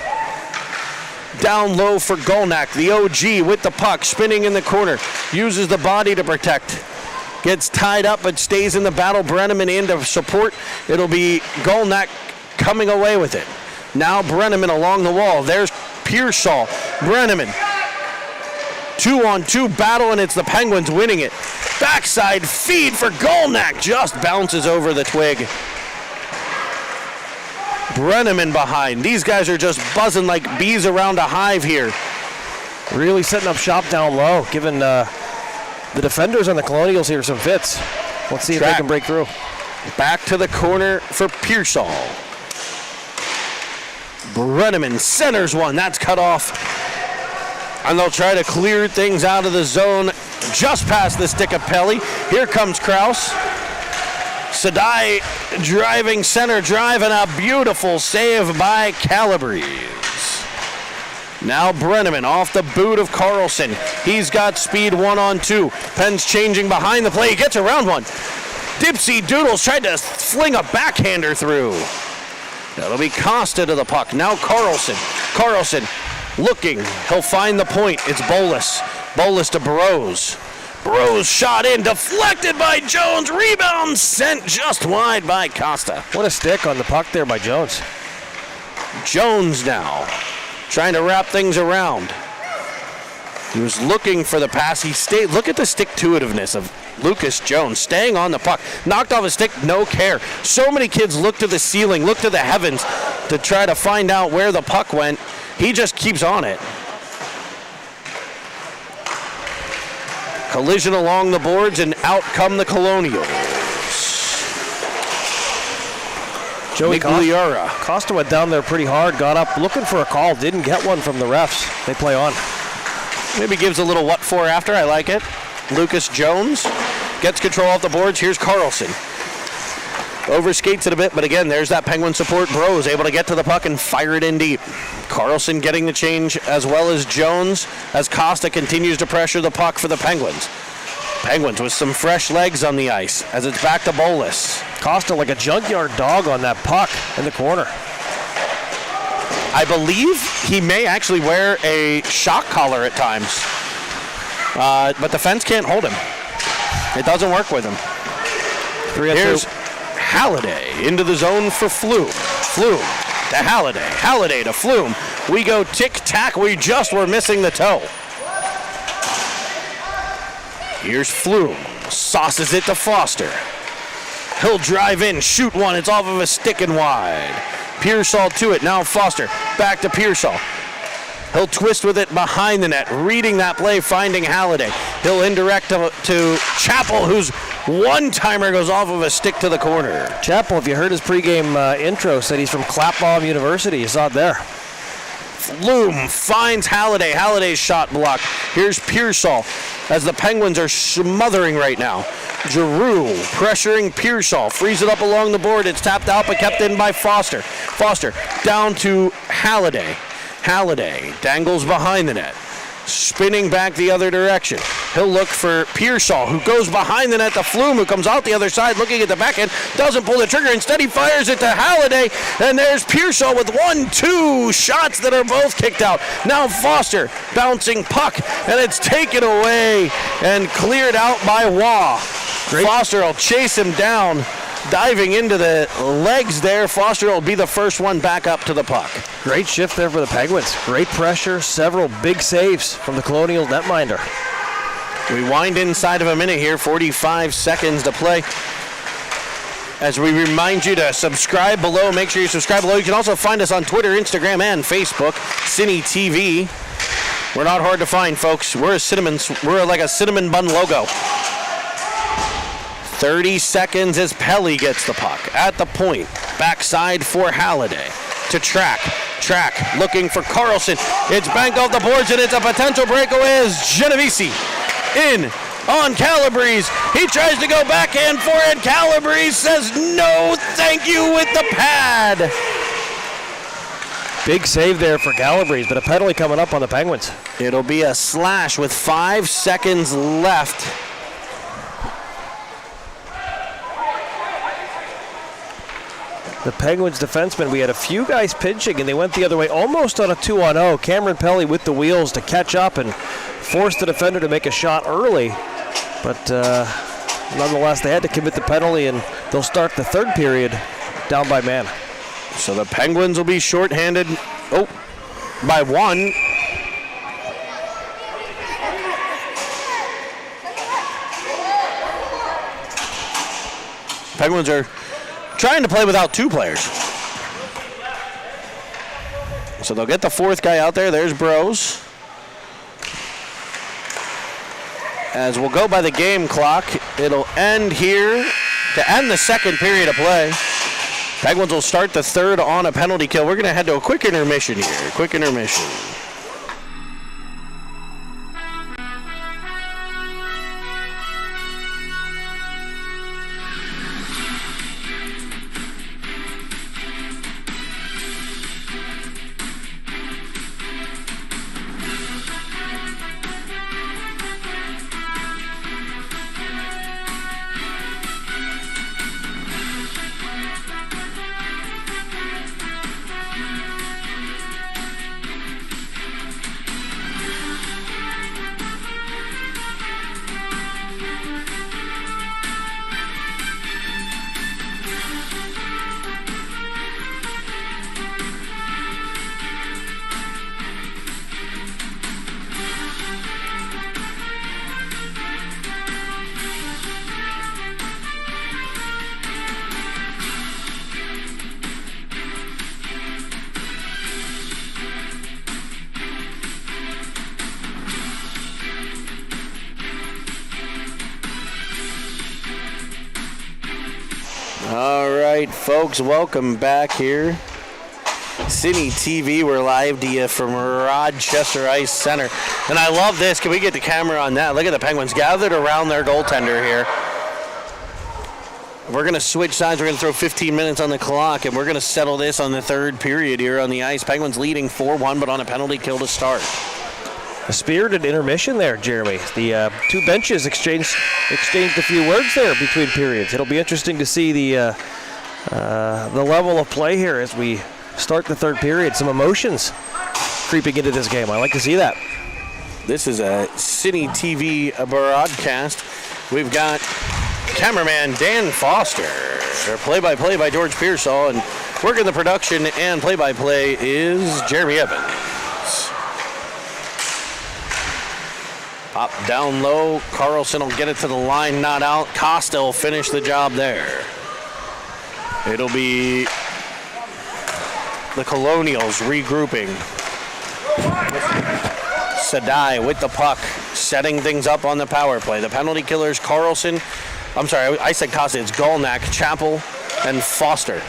Down low for Golnak. The OG with the puck, spinning in the corner. Uses the body to protect. gets tied up but stays in the battle. Brenneman in to support. It'll be Golnack coming away with it. Now Brenneman along the wall. There's Pearsall. Brenneman. 2-on-2 battle, and it's the Penguins winning it. Backside feed for Golnack. Just bounces over the twig. Brenneman behind. These guys are just buzzing like bees around a hive here. Really setting up shop down low, giving the defenders on the Colonials here some fits. Let's see if they can break through. Back to the corner for Pearsall. Brenneman centers one. That's cut off. And they'll try to clear things out of the zone just past the stick of Pelly. Here comes Kraus. Sadai driving center drive, and a beautiful save by Calabrese. Now Brenneman off the boot of Carlson. He's got speed 1-on-2. Penn's changing behind the play. He gets around one. Dipsy Doodles tried to fling a backhander through. That'll be Costa to the puck. Now Carlson. Carlson looking. He'll find the point. It's Bolus. Bolus to Burrows. Burrows shot in. Deflected by Jones. Rebound sent just wide by Costa. What a stick on the puck there by Jones. Jones now trying to wrap things around. He was looking for the pass. He stayed. Look at the stick-to-itiveness of Lucas Jones staying on the puck. Knocked off a stick, no care. So many kids look to the ceiling, look to the heavens to try to find out where the puck went. He just keeps on it. Collision along the boards, and out come the Colonials. Joey Migliora. Costa went down there pretty hard, got up looking for a call, didn't get one from the refs. They play on. Maybe gives a little what for after. I like it. Lucas Jones gets control off the boards. Here's Carlson. Overskates it a bit, but again, there's that Penguin support. Bros able to get to the puck and fire it in deep. Carlson getting the change as well as Jones as Costa continues to pressure the puck for the Penguins. Penguins with some fresh legs on the ice as it's back to Bolus. Costa like a junkyard dog on that puck in the corner. I believe he may actually wear a shock collar at times. But the fence can't hold him. It doesn't work with him. Here's Halliday into the zone for Flume. Flume to Halliday. Halliday to Flume. We go tick-tack. We just were missing the toe. Here's Flume. Sauces it to Foster. He'll drive in, shoot one. It's off of a stick and wide. Pearsall to it. Now Foster. Back to Pearsall. He'll twist with it behind the net. Reading that play, finding Halliday. He'll indirect to Chappell, whose one-timer goes off of a stick to the corner. Chappell, if you heard his pregame intro, said he's from Clapbaum University. You saw it there. Flume finds Halliday. Halliday's shot blocked. Here's Pearsall as the Penguins are smothering right now. Giroux pressuring Pearsall. Frees it up along the board. It's tapped out but kept in by Foster. Foster down to Halliday. Halliday dangles behind the net. Spinning back the other direction. He'll look for Pearsall, who goes behind the net to Flume, who comes out the other side looking at the backhand. Doesn't pull the trigger. Instead, he fires it to Halliday. And there's Pearsall with 1-2 shots that are both kicked out. Now Foster bouncing puck, and it's taken away and cleared out by Waugh. Foster will chase him down. Diving into the legs there. Foster will be the first one back up to the puck. Great shift there for the Penguins. Great pressure, several big saves from the Colonials netminder. We wind inside of a minute here, 45 seconds to play. As we remind you to subscribe below, make sure you subscribe below. You can also find us on Twitter, Instagram, and Facebook, Cine TV. We're not hard to find, folks. We're like a cinnamon bun logo. 30 seconds as Pelly gets the puck at the point. Backside for Halliday to Track. Track looking for Carlson. It's banked off the boards and it's a potential breakaway as Genovese in on Calabrese. He tries to go backhand forehand. Calabrese says no thank you with the pad. Big save there for Calabrese, but a penalty coming up on the Penguins. It'll be a slash with 5 seconds left. The Penguins defensemen, we had a few guys pinching, and they went the other way, almost on a 2-on-0. Cameron Pelly with the wheels to catch up and force the defender to make a shot early. But nonetheless, they had to commit the penalty, and they'll start the third period down by man. So the Penguins will be shorthanded by 1. Penguins are trying to play without 2 players. So they'll get the 4th guy out there. There's Bros. As we'll go by the game clock, it'll end here to end the second period of play. Penguins will start the third on a penalty kill. We're going to head to a quick intermission here. Quick intermission. All right, folks, welcome back here. Cine TV, we're live to you from Rochester Ice Center. And I love this. Can we get the camera on that? Look at the Penguins gathered around their goaltender here. We're going to switch sides. We're going to throw 15 minutes on the clock, and we're going to settle this on the third period here on the ice. Penguins leading 4-1, but on a penalty kill to start. A spirited intermission there, Jeremy. The 2 benches exchanged a few words there between periods. It'll be interesting to see the level of play here as we start the third period. Some emotions creeping into this game. I like to see that. This is a Cine TV broadcast. We've got cameraman Dan Foster, play-by-play by George Pearsall, and working the production and play-by-play is Jeremy Evans. Pop down low. Carlson will get it to the line, not out. Costa will finish the job there. It'll be the Colonials regrouping. Sadai with the puck, setting things up on the power play. The penalty killers, Carlson. I'm sorry, I said Costa. It's Golnack, Chappell, and Foster.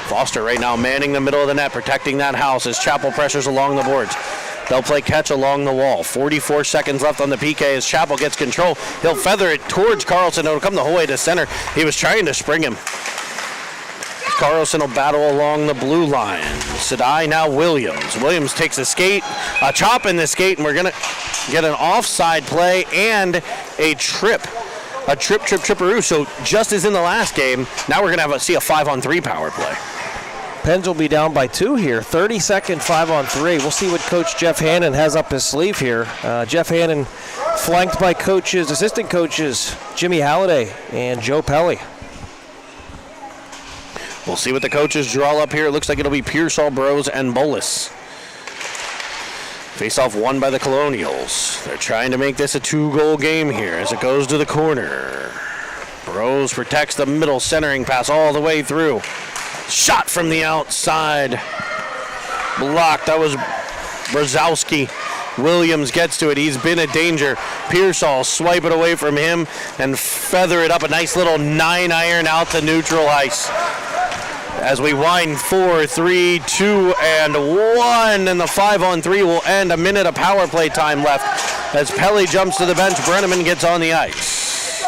Foster right now manning the middle of the net, protecting that house as Chappell pressures along the boards. They'll play catch along the wall. 44 seconds left on the PK as Chappell gets control. He'll feather it towards Carlson. It'll come the whole way to center. He was trying to spring him. Carlson will battle along the blue line. Sadai now Williams. Williams takes a skate, a chop in the skate, and we're going to get an offside play and a trip. A tripperoo. So just as in the last game, now we're going to see a 5-on-3 power play. Pens will be down by 2 here. 30-second 5-on-3. We'll see what Coach Jeff Hannon has up his sleeve here. Jeff Hannon flanked by assistant coaches Jimmy Halliday and Joe Pelly. We'll see what the coaches draw up here. It looks like it'll be Pearsall, Bros, and Bolus. Face-off won by the Colonials. They're trying to make this a 2-goal game here as it goes to the corner. Bros protects the middle centering pass all the way through. Shot from the outside. Blocked. That was Brzezowski. Williams gets to it. He's been a danger. Pearsall swipe it away from him and feather it up. A nice little 9-iron out to neutral ice. As we wind 4, 3, 2, and 1. And the 5-on-3 will end. A minute of power play time left. As Pelly jumps to the bench, Brenneman gets on the ice.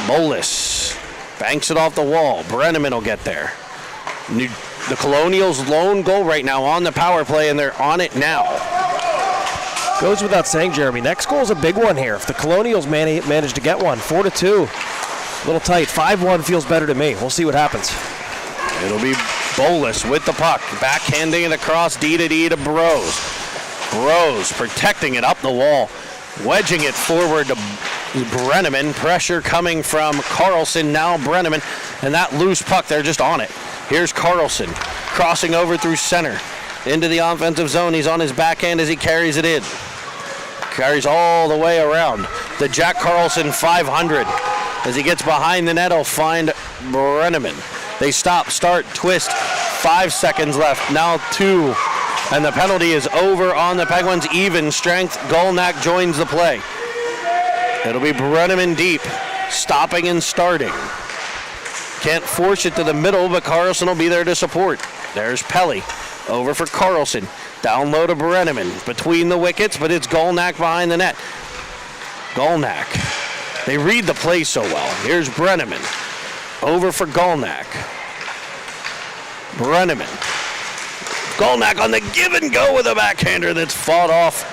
Bolus banks it off the wall. Brenneman will get there. The Colonials' lone goal right now on the power play, and they're on it now. Goes without saying, Jeremy. Next goal is a big one here. If the Colonials manage to get one, 4-2. A little tight. 5-1 feels better to me. We'll see what happens. It'll be Bolus with the puck. Backhanding it across D to Bros. Bros protecting it up the wall. Wedging it forward to Brenneman, pressure coming from Carlson, now Brenneman, and that loose puck, they're just on it. Here's Carlson, crossing over through center, into the offensive zone. He's on his backhand as he carries it in. Carries all the way around. The Jack Carlson 500. As he gets behind the net, he'll find Brenneman. They stop, start, twist. 5 seconds left, now 2. And the penalty is over on the Penguins' even strength. Golnack joins the play. It'll be Brenneman deep, stopping and starting. Can't force it to the middle, but Carlson will be there to support. There's Pelly, over for Carlson. Down low to Brenneman, between the wickets, but it's Golnack behind the net. Golnack, they read the play so well. Here's Brenneman, over for Golnack. Brenneman. Golnack on the give and go with a backhander that's fought off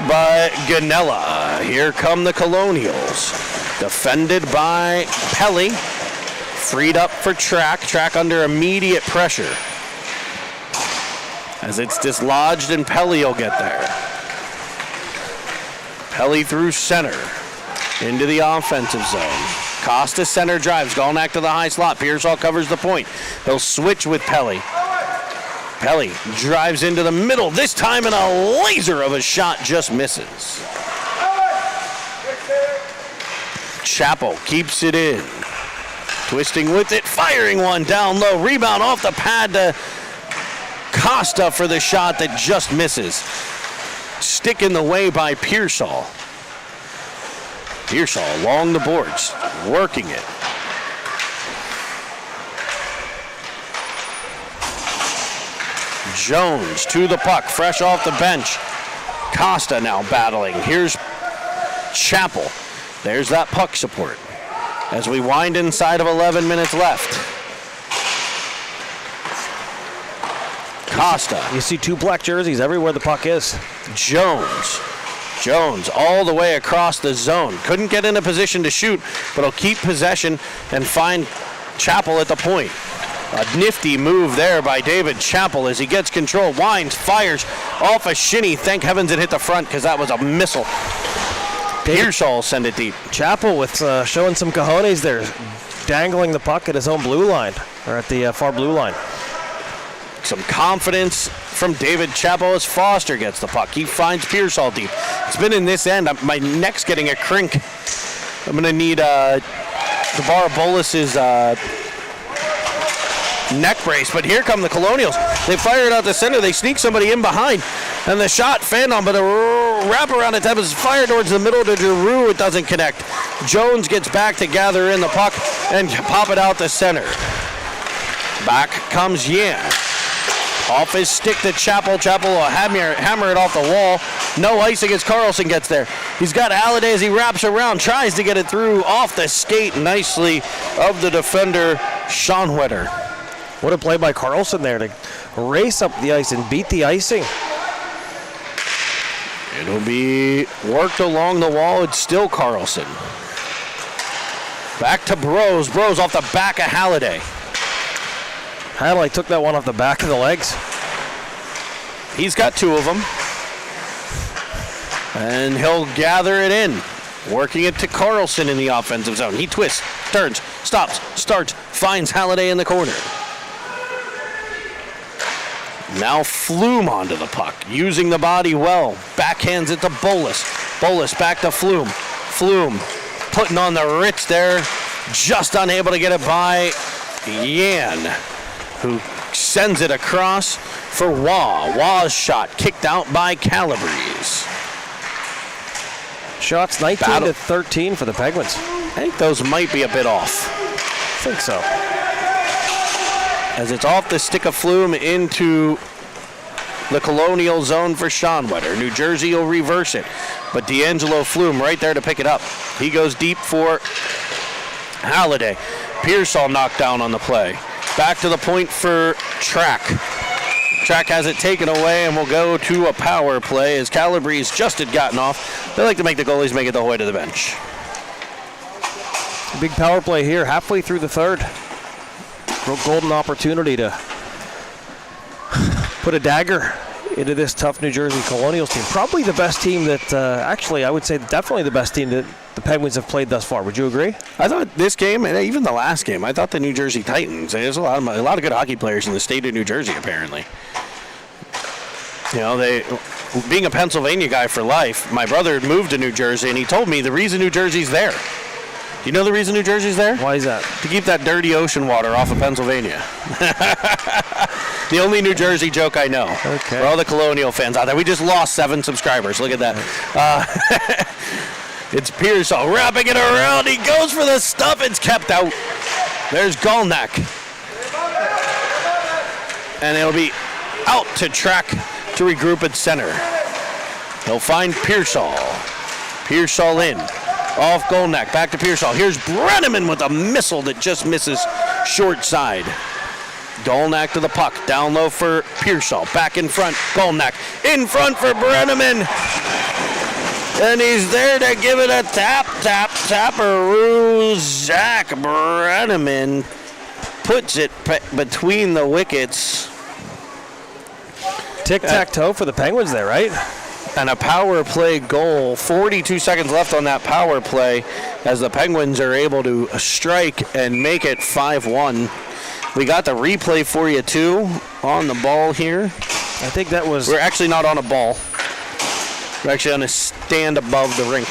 by Ganella. Here come the Colonials. Defended by Pelly. Freed up for Track. Track under immediate pressure. As it's dislodged and Pelly will get there. Pelly through center. Into the offensive zone. Costa center drives. Golnack to the high slot. Pearsall covers the point. He'll switch with Pelly. Pelly drives into the middle, this time and a laser of a shot just misses. Chappell keeps it in. Twisting with it, firing one down low. Rebound off the pad to Costa for the shot that just misses. Stick in the way by Pearsall. Pearsall along the boards, working it. Jones to the puck, fresh off the bench. Costa now battling. Here's Chappell. There's that puck support. As we wind inside of 11 minutes left. Costa. You see 2 black jerseys everywhere the puck is. Jones all the way across the zone. Couldn't get in a position to shoot, but he'll keep possession and find Chappell at the point. A nifty move there by David Chappell as he gets control, winds, fires off a shinny. Thank heavens it hit the front because that was a missile. Pearsall send it deep. Chappell with showing some cojones there, dangling the puck at his own blue line, or at the far blue line. Some confidence from David Chappell as Foster gets the puck. He finds Pearsall deep. It's been in this end. My neck's getting a crink. I'm going to need DeBar Bolus's neck brace, but here come the Colonials. They fire it out the center. They sneak somebody in behind, and the shot fanned on, but a wraparound attempt is fired towards the middle to Giroux. It doesn't connect. Jones gets back to gather in the puck and pop it out the center. Back comes Yan. Off his stick to Chappell. Chappell will hammer it off the wall. No icing as Carlson gets there. He's got Halliday as he wraps around, tries to get it through off the skate nicely of the defender, Schonwetter. What a play by Carlson there to race up the ice and beat the icing. It'll be worked along the wall. It's still Carlson. Back to Bros. Bros off the back of Halliday. Halliday took that one off the back of the legs. He's got 2 of them. And he'll gather it in. Working it to Carlson in the offensive zone. He twists, turns, stops, starts, finds Halliday in the corner. Now Flume onto the puck, using the body well. Backhands it to Bolus. Bolus back to Flume. Flume putting on the Ritz there. Just unable to get it by Yan, who sends it across for Waugh. Waugh's shot kicked out by Calabrese. Shots 19 to 13 for the Penguins. I think those might be a bit off. I think so. As it's off the stick of Flume into the Colonial zone for Schonwetter. New Jersey will reverse it, but D'Angelo Flume right there to pick it up. He goes deep for Halliday. Pearsall knocked down on the play. Back to the point for Track. Track has it taken away and will go to a power play as Calabrese just had gotten off. They like to make the goalies make it the whole way to the bench. Big power play here, halfway through the third. Real golden opportunity to put a dagger into this tough New Jersey Colonials team. Probably the best team that, actually, I would say definitely the best team that the Penguins have played thus far. Would you agree? I thought this game, and even the last game, I thought the New Jersey Titans, there's a lot of good hockey players in the state of New Jersey, apparently. You know, being a Pennsylvania guy for life, my brother had moved to New Jersey, and he told me the reason New Jersey's there. Do you know the reason New Jersey's there? Why is that? To keep that dirty ocean water off of Pennsylvania. The only New Jersey joke I know. Okay. For all the Colonial fans out there. We just lost 7 subscribers. Look at that. It's Pearsall wrapping it around. He goes for the stuff. It's kept out. There's Golnack. And it'll be out to track to regroup at center. He'll find Pearsall. Pearsall in. Off Golnack. Back to Pearsall. Here's Brenneman with a missile that just misses short side. Golnack to the puck. Down low for Pearsall. Back in front. Golnack. In front for Brenneman. And he's there to give it a taparoo. Zach Brenneman puts it between the wickets. Tic-tac-toe for the Penguins there, right? And a power play goal. 42 seconds left on that power play as the Penguins are able to strike and make it 5-1. We got the replay for you, too, on the ball here. I think that was... We're actually not on a ball. We're actually on a stand above the rink.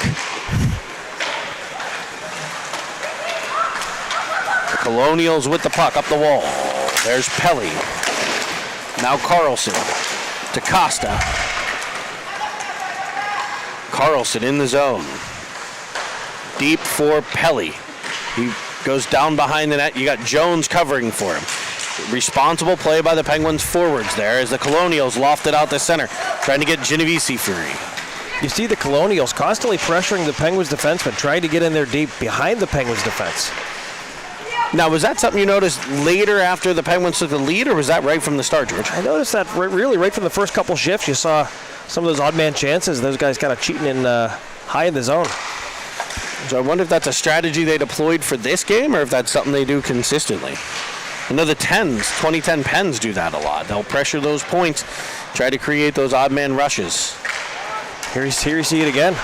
The Colonials with the puck up the wall. There's Pelly. Now Carlson to Costa. Carlson in the zone. Deep for Pelly. He goes down behind the net. You got Jones covering for him. Responsible play by the Penguins forwards there as the Colonials lofted out the center, trying to get Genovese free. You see the Colonials constantly pressuring the Penguins defensemen, trying to get in there deep behind the Penguins defense. Now, was that something you noticed later after the Penguins took the lead, or was that right from the start, George? I noticed that really right from the first couple shifts. You saw some of those odd man chances. Those guys kind of cheating in high in the zone. So I wonder if that's a strategy they deployed for this game, or if that's something they do consistently. I know the 2010 Pens do that a lot. They'll pressure those points, try to create those odd man rushes. Here you see it again.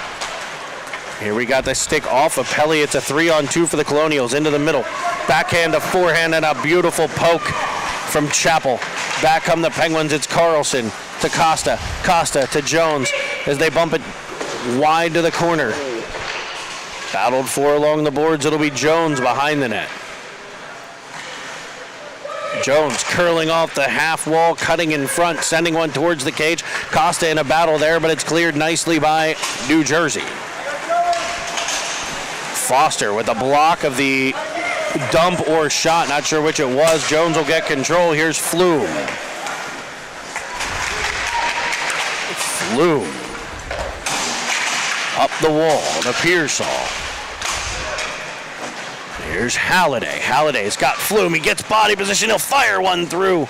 Here we got the stick off of Pelly. It's a 3-on-2 for the Colonials into the middle. Backhand to forehand and a beautiful poke from Chappell. Back come the Penguins. It's Carlson to Costa. Costa to Jones as they bump it wide to the corner. Battled for along the boards. It'll be Jones behind the net. Jones curling off the half wall, cutting in front, sending one towards the cage. Costa in a battle there, but it's cleared nicely by New Jersey. Foster with a block of the dump or shot. Not sure which it was. Jones will get control. Here's Flume. Flume. Up the wall to Pearsall. Here's Halliday. Halliday's got Flume. He gets body position. He'll fire one through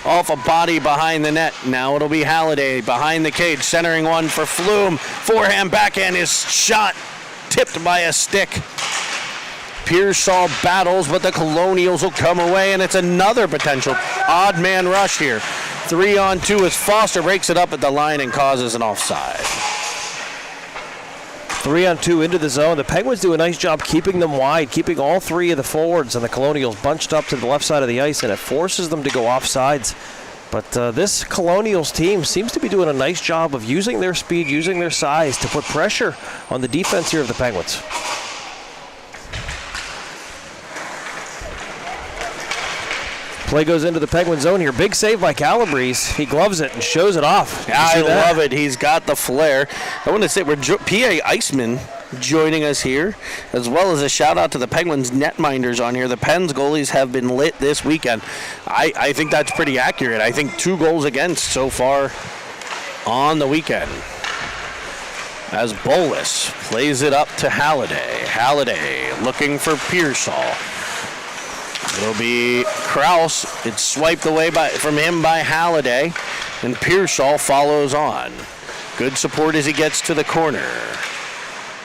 off a body behind the net. Now it'll be Halliday behind the cage, centering one for Flume. Forehand, backhand is shot, tipped by a stick. Pearsall battles, but the Colonials will come away, and it's another potential odd man rush here. 3-on-2 as Foster breaks it up at the line and causes an offside. 3-on-2 into the zone. The Penguins do a nice job keeping them wide, keeping all three of the forwards and the Colonials bunched up to the left side of the ice, and it forces them to go off sides. But this Colonials team seems to be doing a nice job of using their speed, using their size to put pressure on the defense here of the Penguins. Play goes into the Penguin zone here. Big save by Calabrese. He gloves it and shows it off. I love it. He's got the flair. I want to say we're P.A. Iceman joining us here, as well as a shout out to the Penguins netminders on here. The Pens goalies have been lit this weekend. I think that's pretty accurate. I think 2 goals against so far on the weekend. As Bolus plays it up to Halliday. Halliday looking for Pearsall. It'll be Kraus. It's swiped away from him by Halliday, and Pearsall follows on. Good support as he gets to the corner.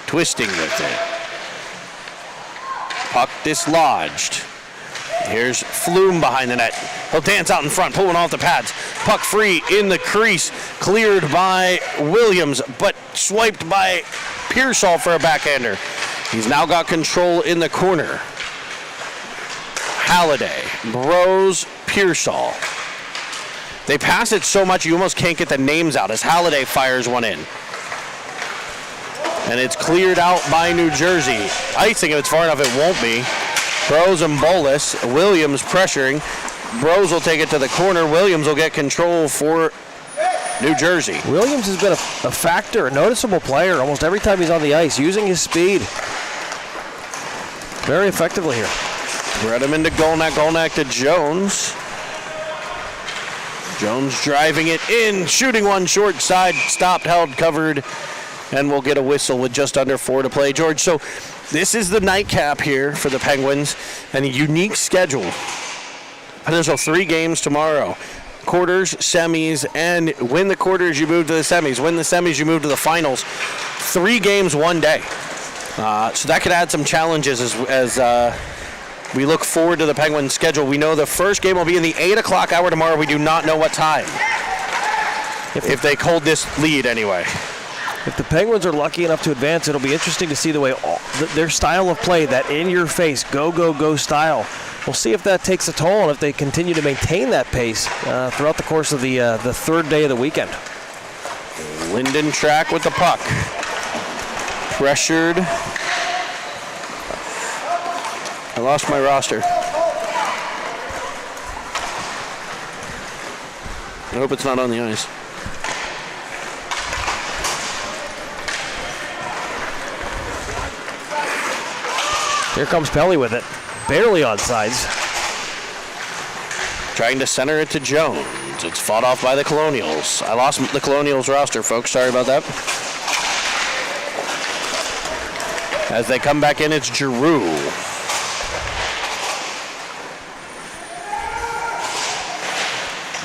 Twisting with it. Puck dislodged. Here's Flume behind the net. He'll dance out in front, pulling off the pads. Puck free in the crease. Cleared by Williams, but swiped by Pearsall for a backhander. He's now got control in the corner. Halliday, Bros, Pearsall. They pass it so much you almost can't get the names out as Halliday fires one in. And it's cleared out by New Jersey. Icing, if it's far enough, it won't be. Bros and Bolus. Williams pressuring. Bros will take it to the corner. Williams will get control for New Jersey. Williams has been a factor, a noticeable player almost every time he's on the ice, using his speed very effectively here. Spread him into Golnack. Golnack to Jones. Jones driving it in, shooting one short side, stopped, held, covered, and we'll get a whistle with just under 4 to play, George. So this is the nightcap here for the Penguins, and a unique schedule. Potential 3 games tomorrow. Quarters, semis, and win the quarters, you move to the semis. Win the semis, you move to the finals. 3 games, 1 day. So that could add some challenges as we look forward to the Penguins' schedule. We know the first game will be in the 8 o'clock hour tomorrow. We do not know what time. If they hold this lead anyway. If the Penguins are lucky enough to advance, it'll be interesting to see the way their style of play, that in-your-face, go style. We'll see if that takes a toll and if they continue to maintain that pace throughout the course of the 3rd day of the weekend. Linden Track with the puck. Pressured. I lost my roster. I hope it's not on the ice. Here comes Pelly with it. Barely on sides. Trying to center it to Jones. It's fought off by the Colonials. I lost the Colonials roster, folks. Sorry about that. As they come back in, it's Giroux.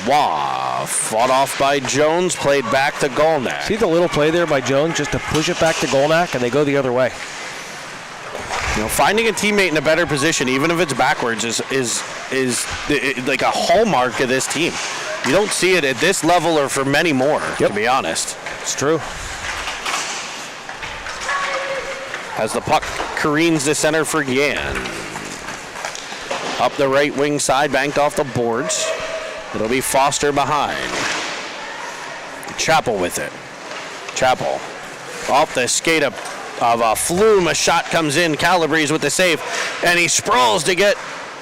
Wah, fought off by Jones, played back to Golnack. See the little play there by Jones just to push it back to Golnack, and they go the other way. You know, finding a teammate in a better position, even if it's backwards, is like a hallmark of this team. You don't see it at this level or for many more, to be honest. It's true. As the puck careens to center for Yan. Up the right wing side, banked off the boards. It'll be Foster behind. Chappell with it. Chappell off the skate of Flume. A shot comes in. Calabrese with the save. And he sprawls to get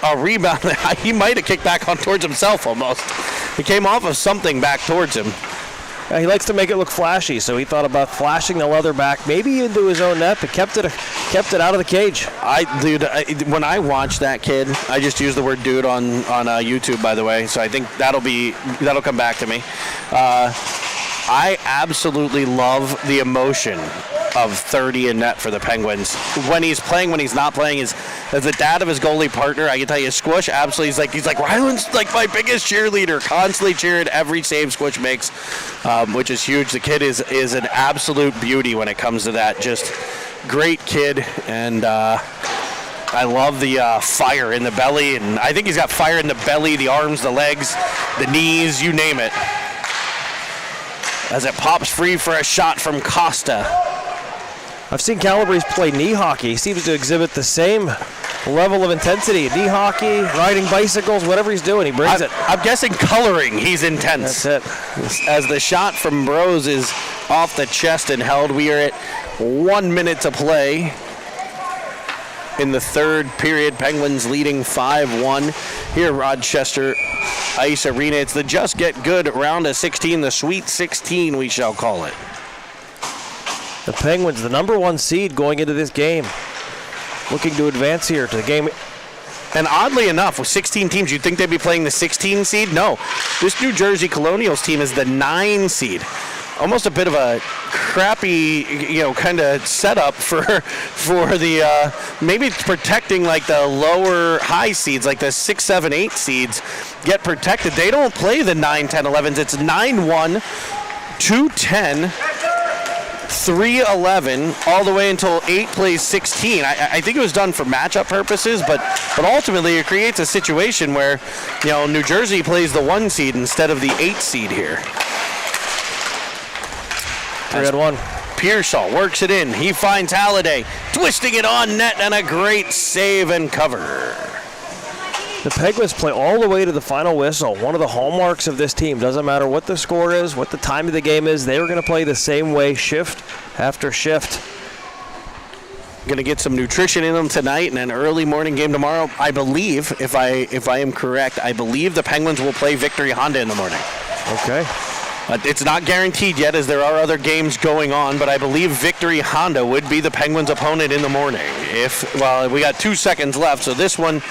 a rebound. He might have kicked back on towards himself almost. He came off of something back towards him. He likes to make it look flashy, so he thought about flashing the leather back, maybe into his own net, but kept it out of the cage. When I watch that kid, I just use the word "dude" on YouTube, by the way. So I think that'll come back to me. I absolutely love the emotion of 30 in net for the Penguins. When he's playing, when he's not playing, as the dad of his goalie partner, I can tell you, Squish absolutely, he's like Ryland's like my biggest cheerleader, constantly cheering every save Squish makes, which is huge. The kid is an absolute beauty when it comes to that. Just great kid, and I love the fire in the belly, and I think he's got fire in the belly, the arms, the legs, the knees, you name it. As it pops free for a shot from Costa. I've seen Calabrese play knee hockey. He seems to exhibit the same level of intensity. Knee hockey, riding bicycles, whatever he's doing, he brings it. I'm guessing coloring, he's intense. That's it. As the shot from Bros is off the chest and held, we are at 1 minute to play in the 3rd period. Penguins leading 5-1 here at Rochester Ice Arena. It's the Just Get Good round of 16, the Sweet 16 we shall call it. The Penguins, the number 1 seed going into this game, looking to advance here to the game. And oddly enough, with 16 teams, you'd think they'd be playing the 16 seed. No, this New Jersey Colonials team is the 9 seed. Almost a bit of a crappy, kind of setup for the maybe protecting like the lower high seeds, like the 6, 7, 8 seeds get protected. They don't play the 9, 10, 11s. It's 9-1, 2-10. 3-11 all the way until 8 plays 16. I think it was done for matchup purposes, but ultimately it creates a situation where New Jersey plays the 1 seed instead of the 8 seed here. 3-on-1. Pearsall works it in. He finds Halliday, twisting it on net, and a great save and cover. The Penguins play all the way to the final whistle. One of the hallmarks of this team, doesn't matter what the score is, what the time of the game is, they are going to play the same way shift after shift. Going to get some nutrition in them tonight and an early morning game tomorrow. I believe, if I am correct, I believe the Penguins will play Victory Honda in the morning. Okay. It's not guaranteed yet, as there are other games going on, but I believe Victory Honda would be the Penguins' opponent in the morning. We got 2 seconds left, so this one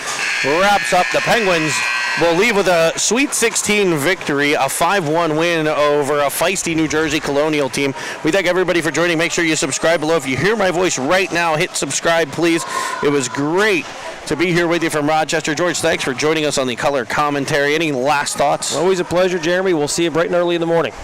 wraps up. The Penguins will leave with a Sweet 16 victory, a 5-1 win over a feisty New Jersey Colonial team. We thank everybody for joining. Make sure you subscribe below. If you hear my voice right now, hit subscribe, please. It was great to be here with you from Rochester. George, thanks for joining us on the color commentary. Any last thoughts? Always a pleasure, Jeremy. We'll see you bright and early in the morning.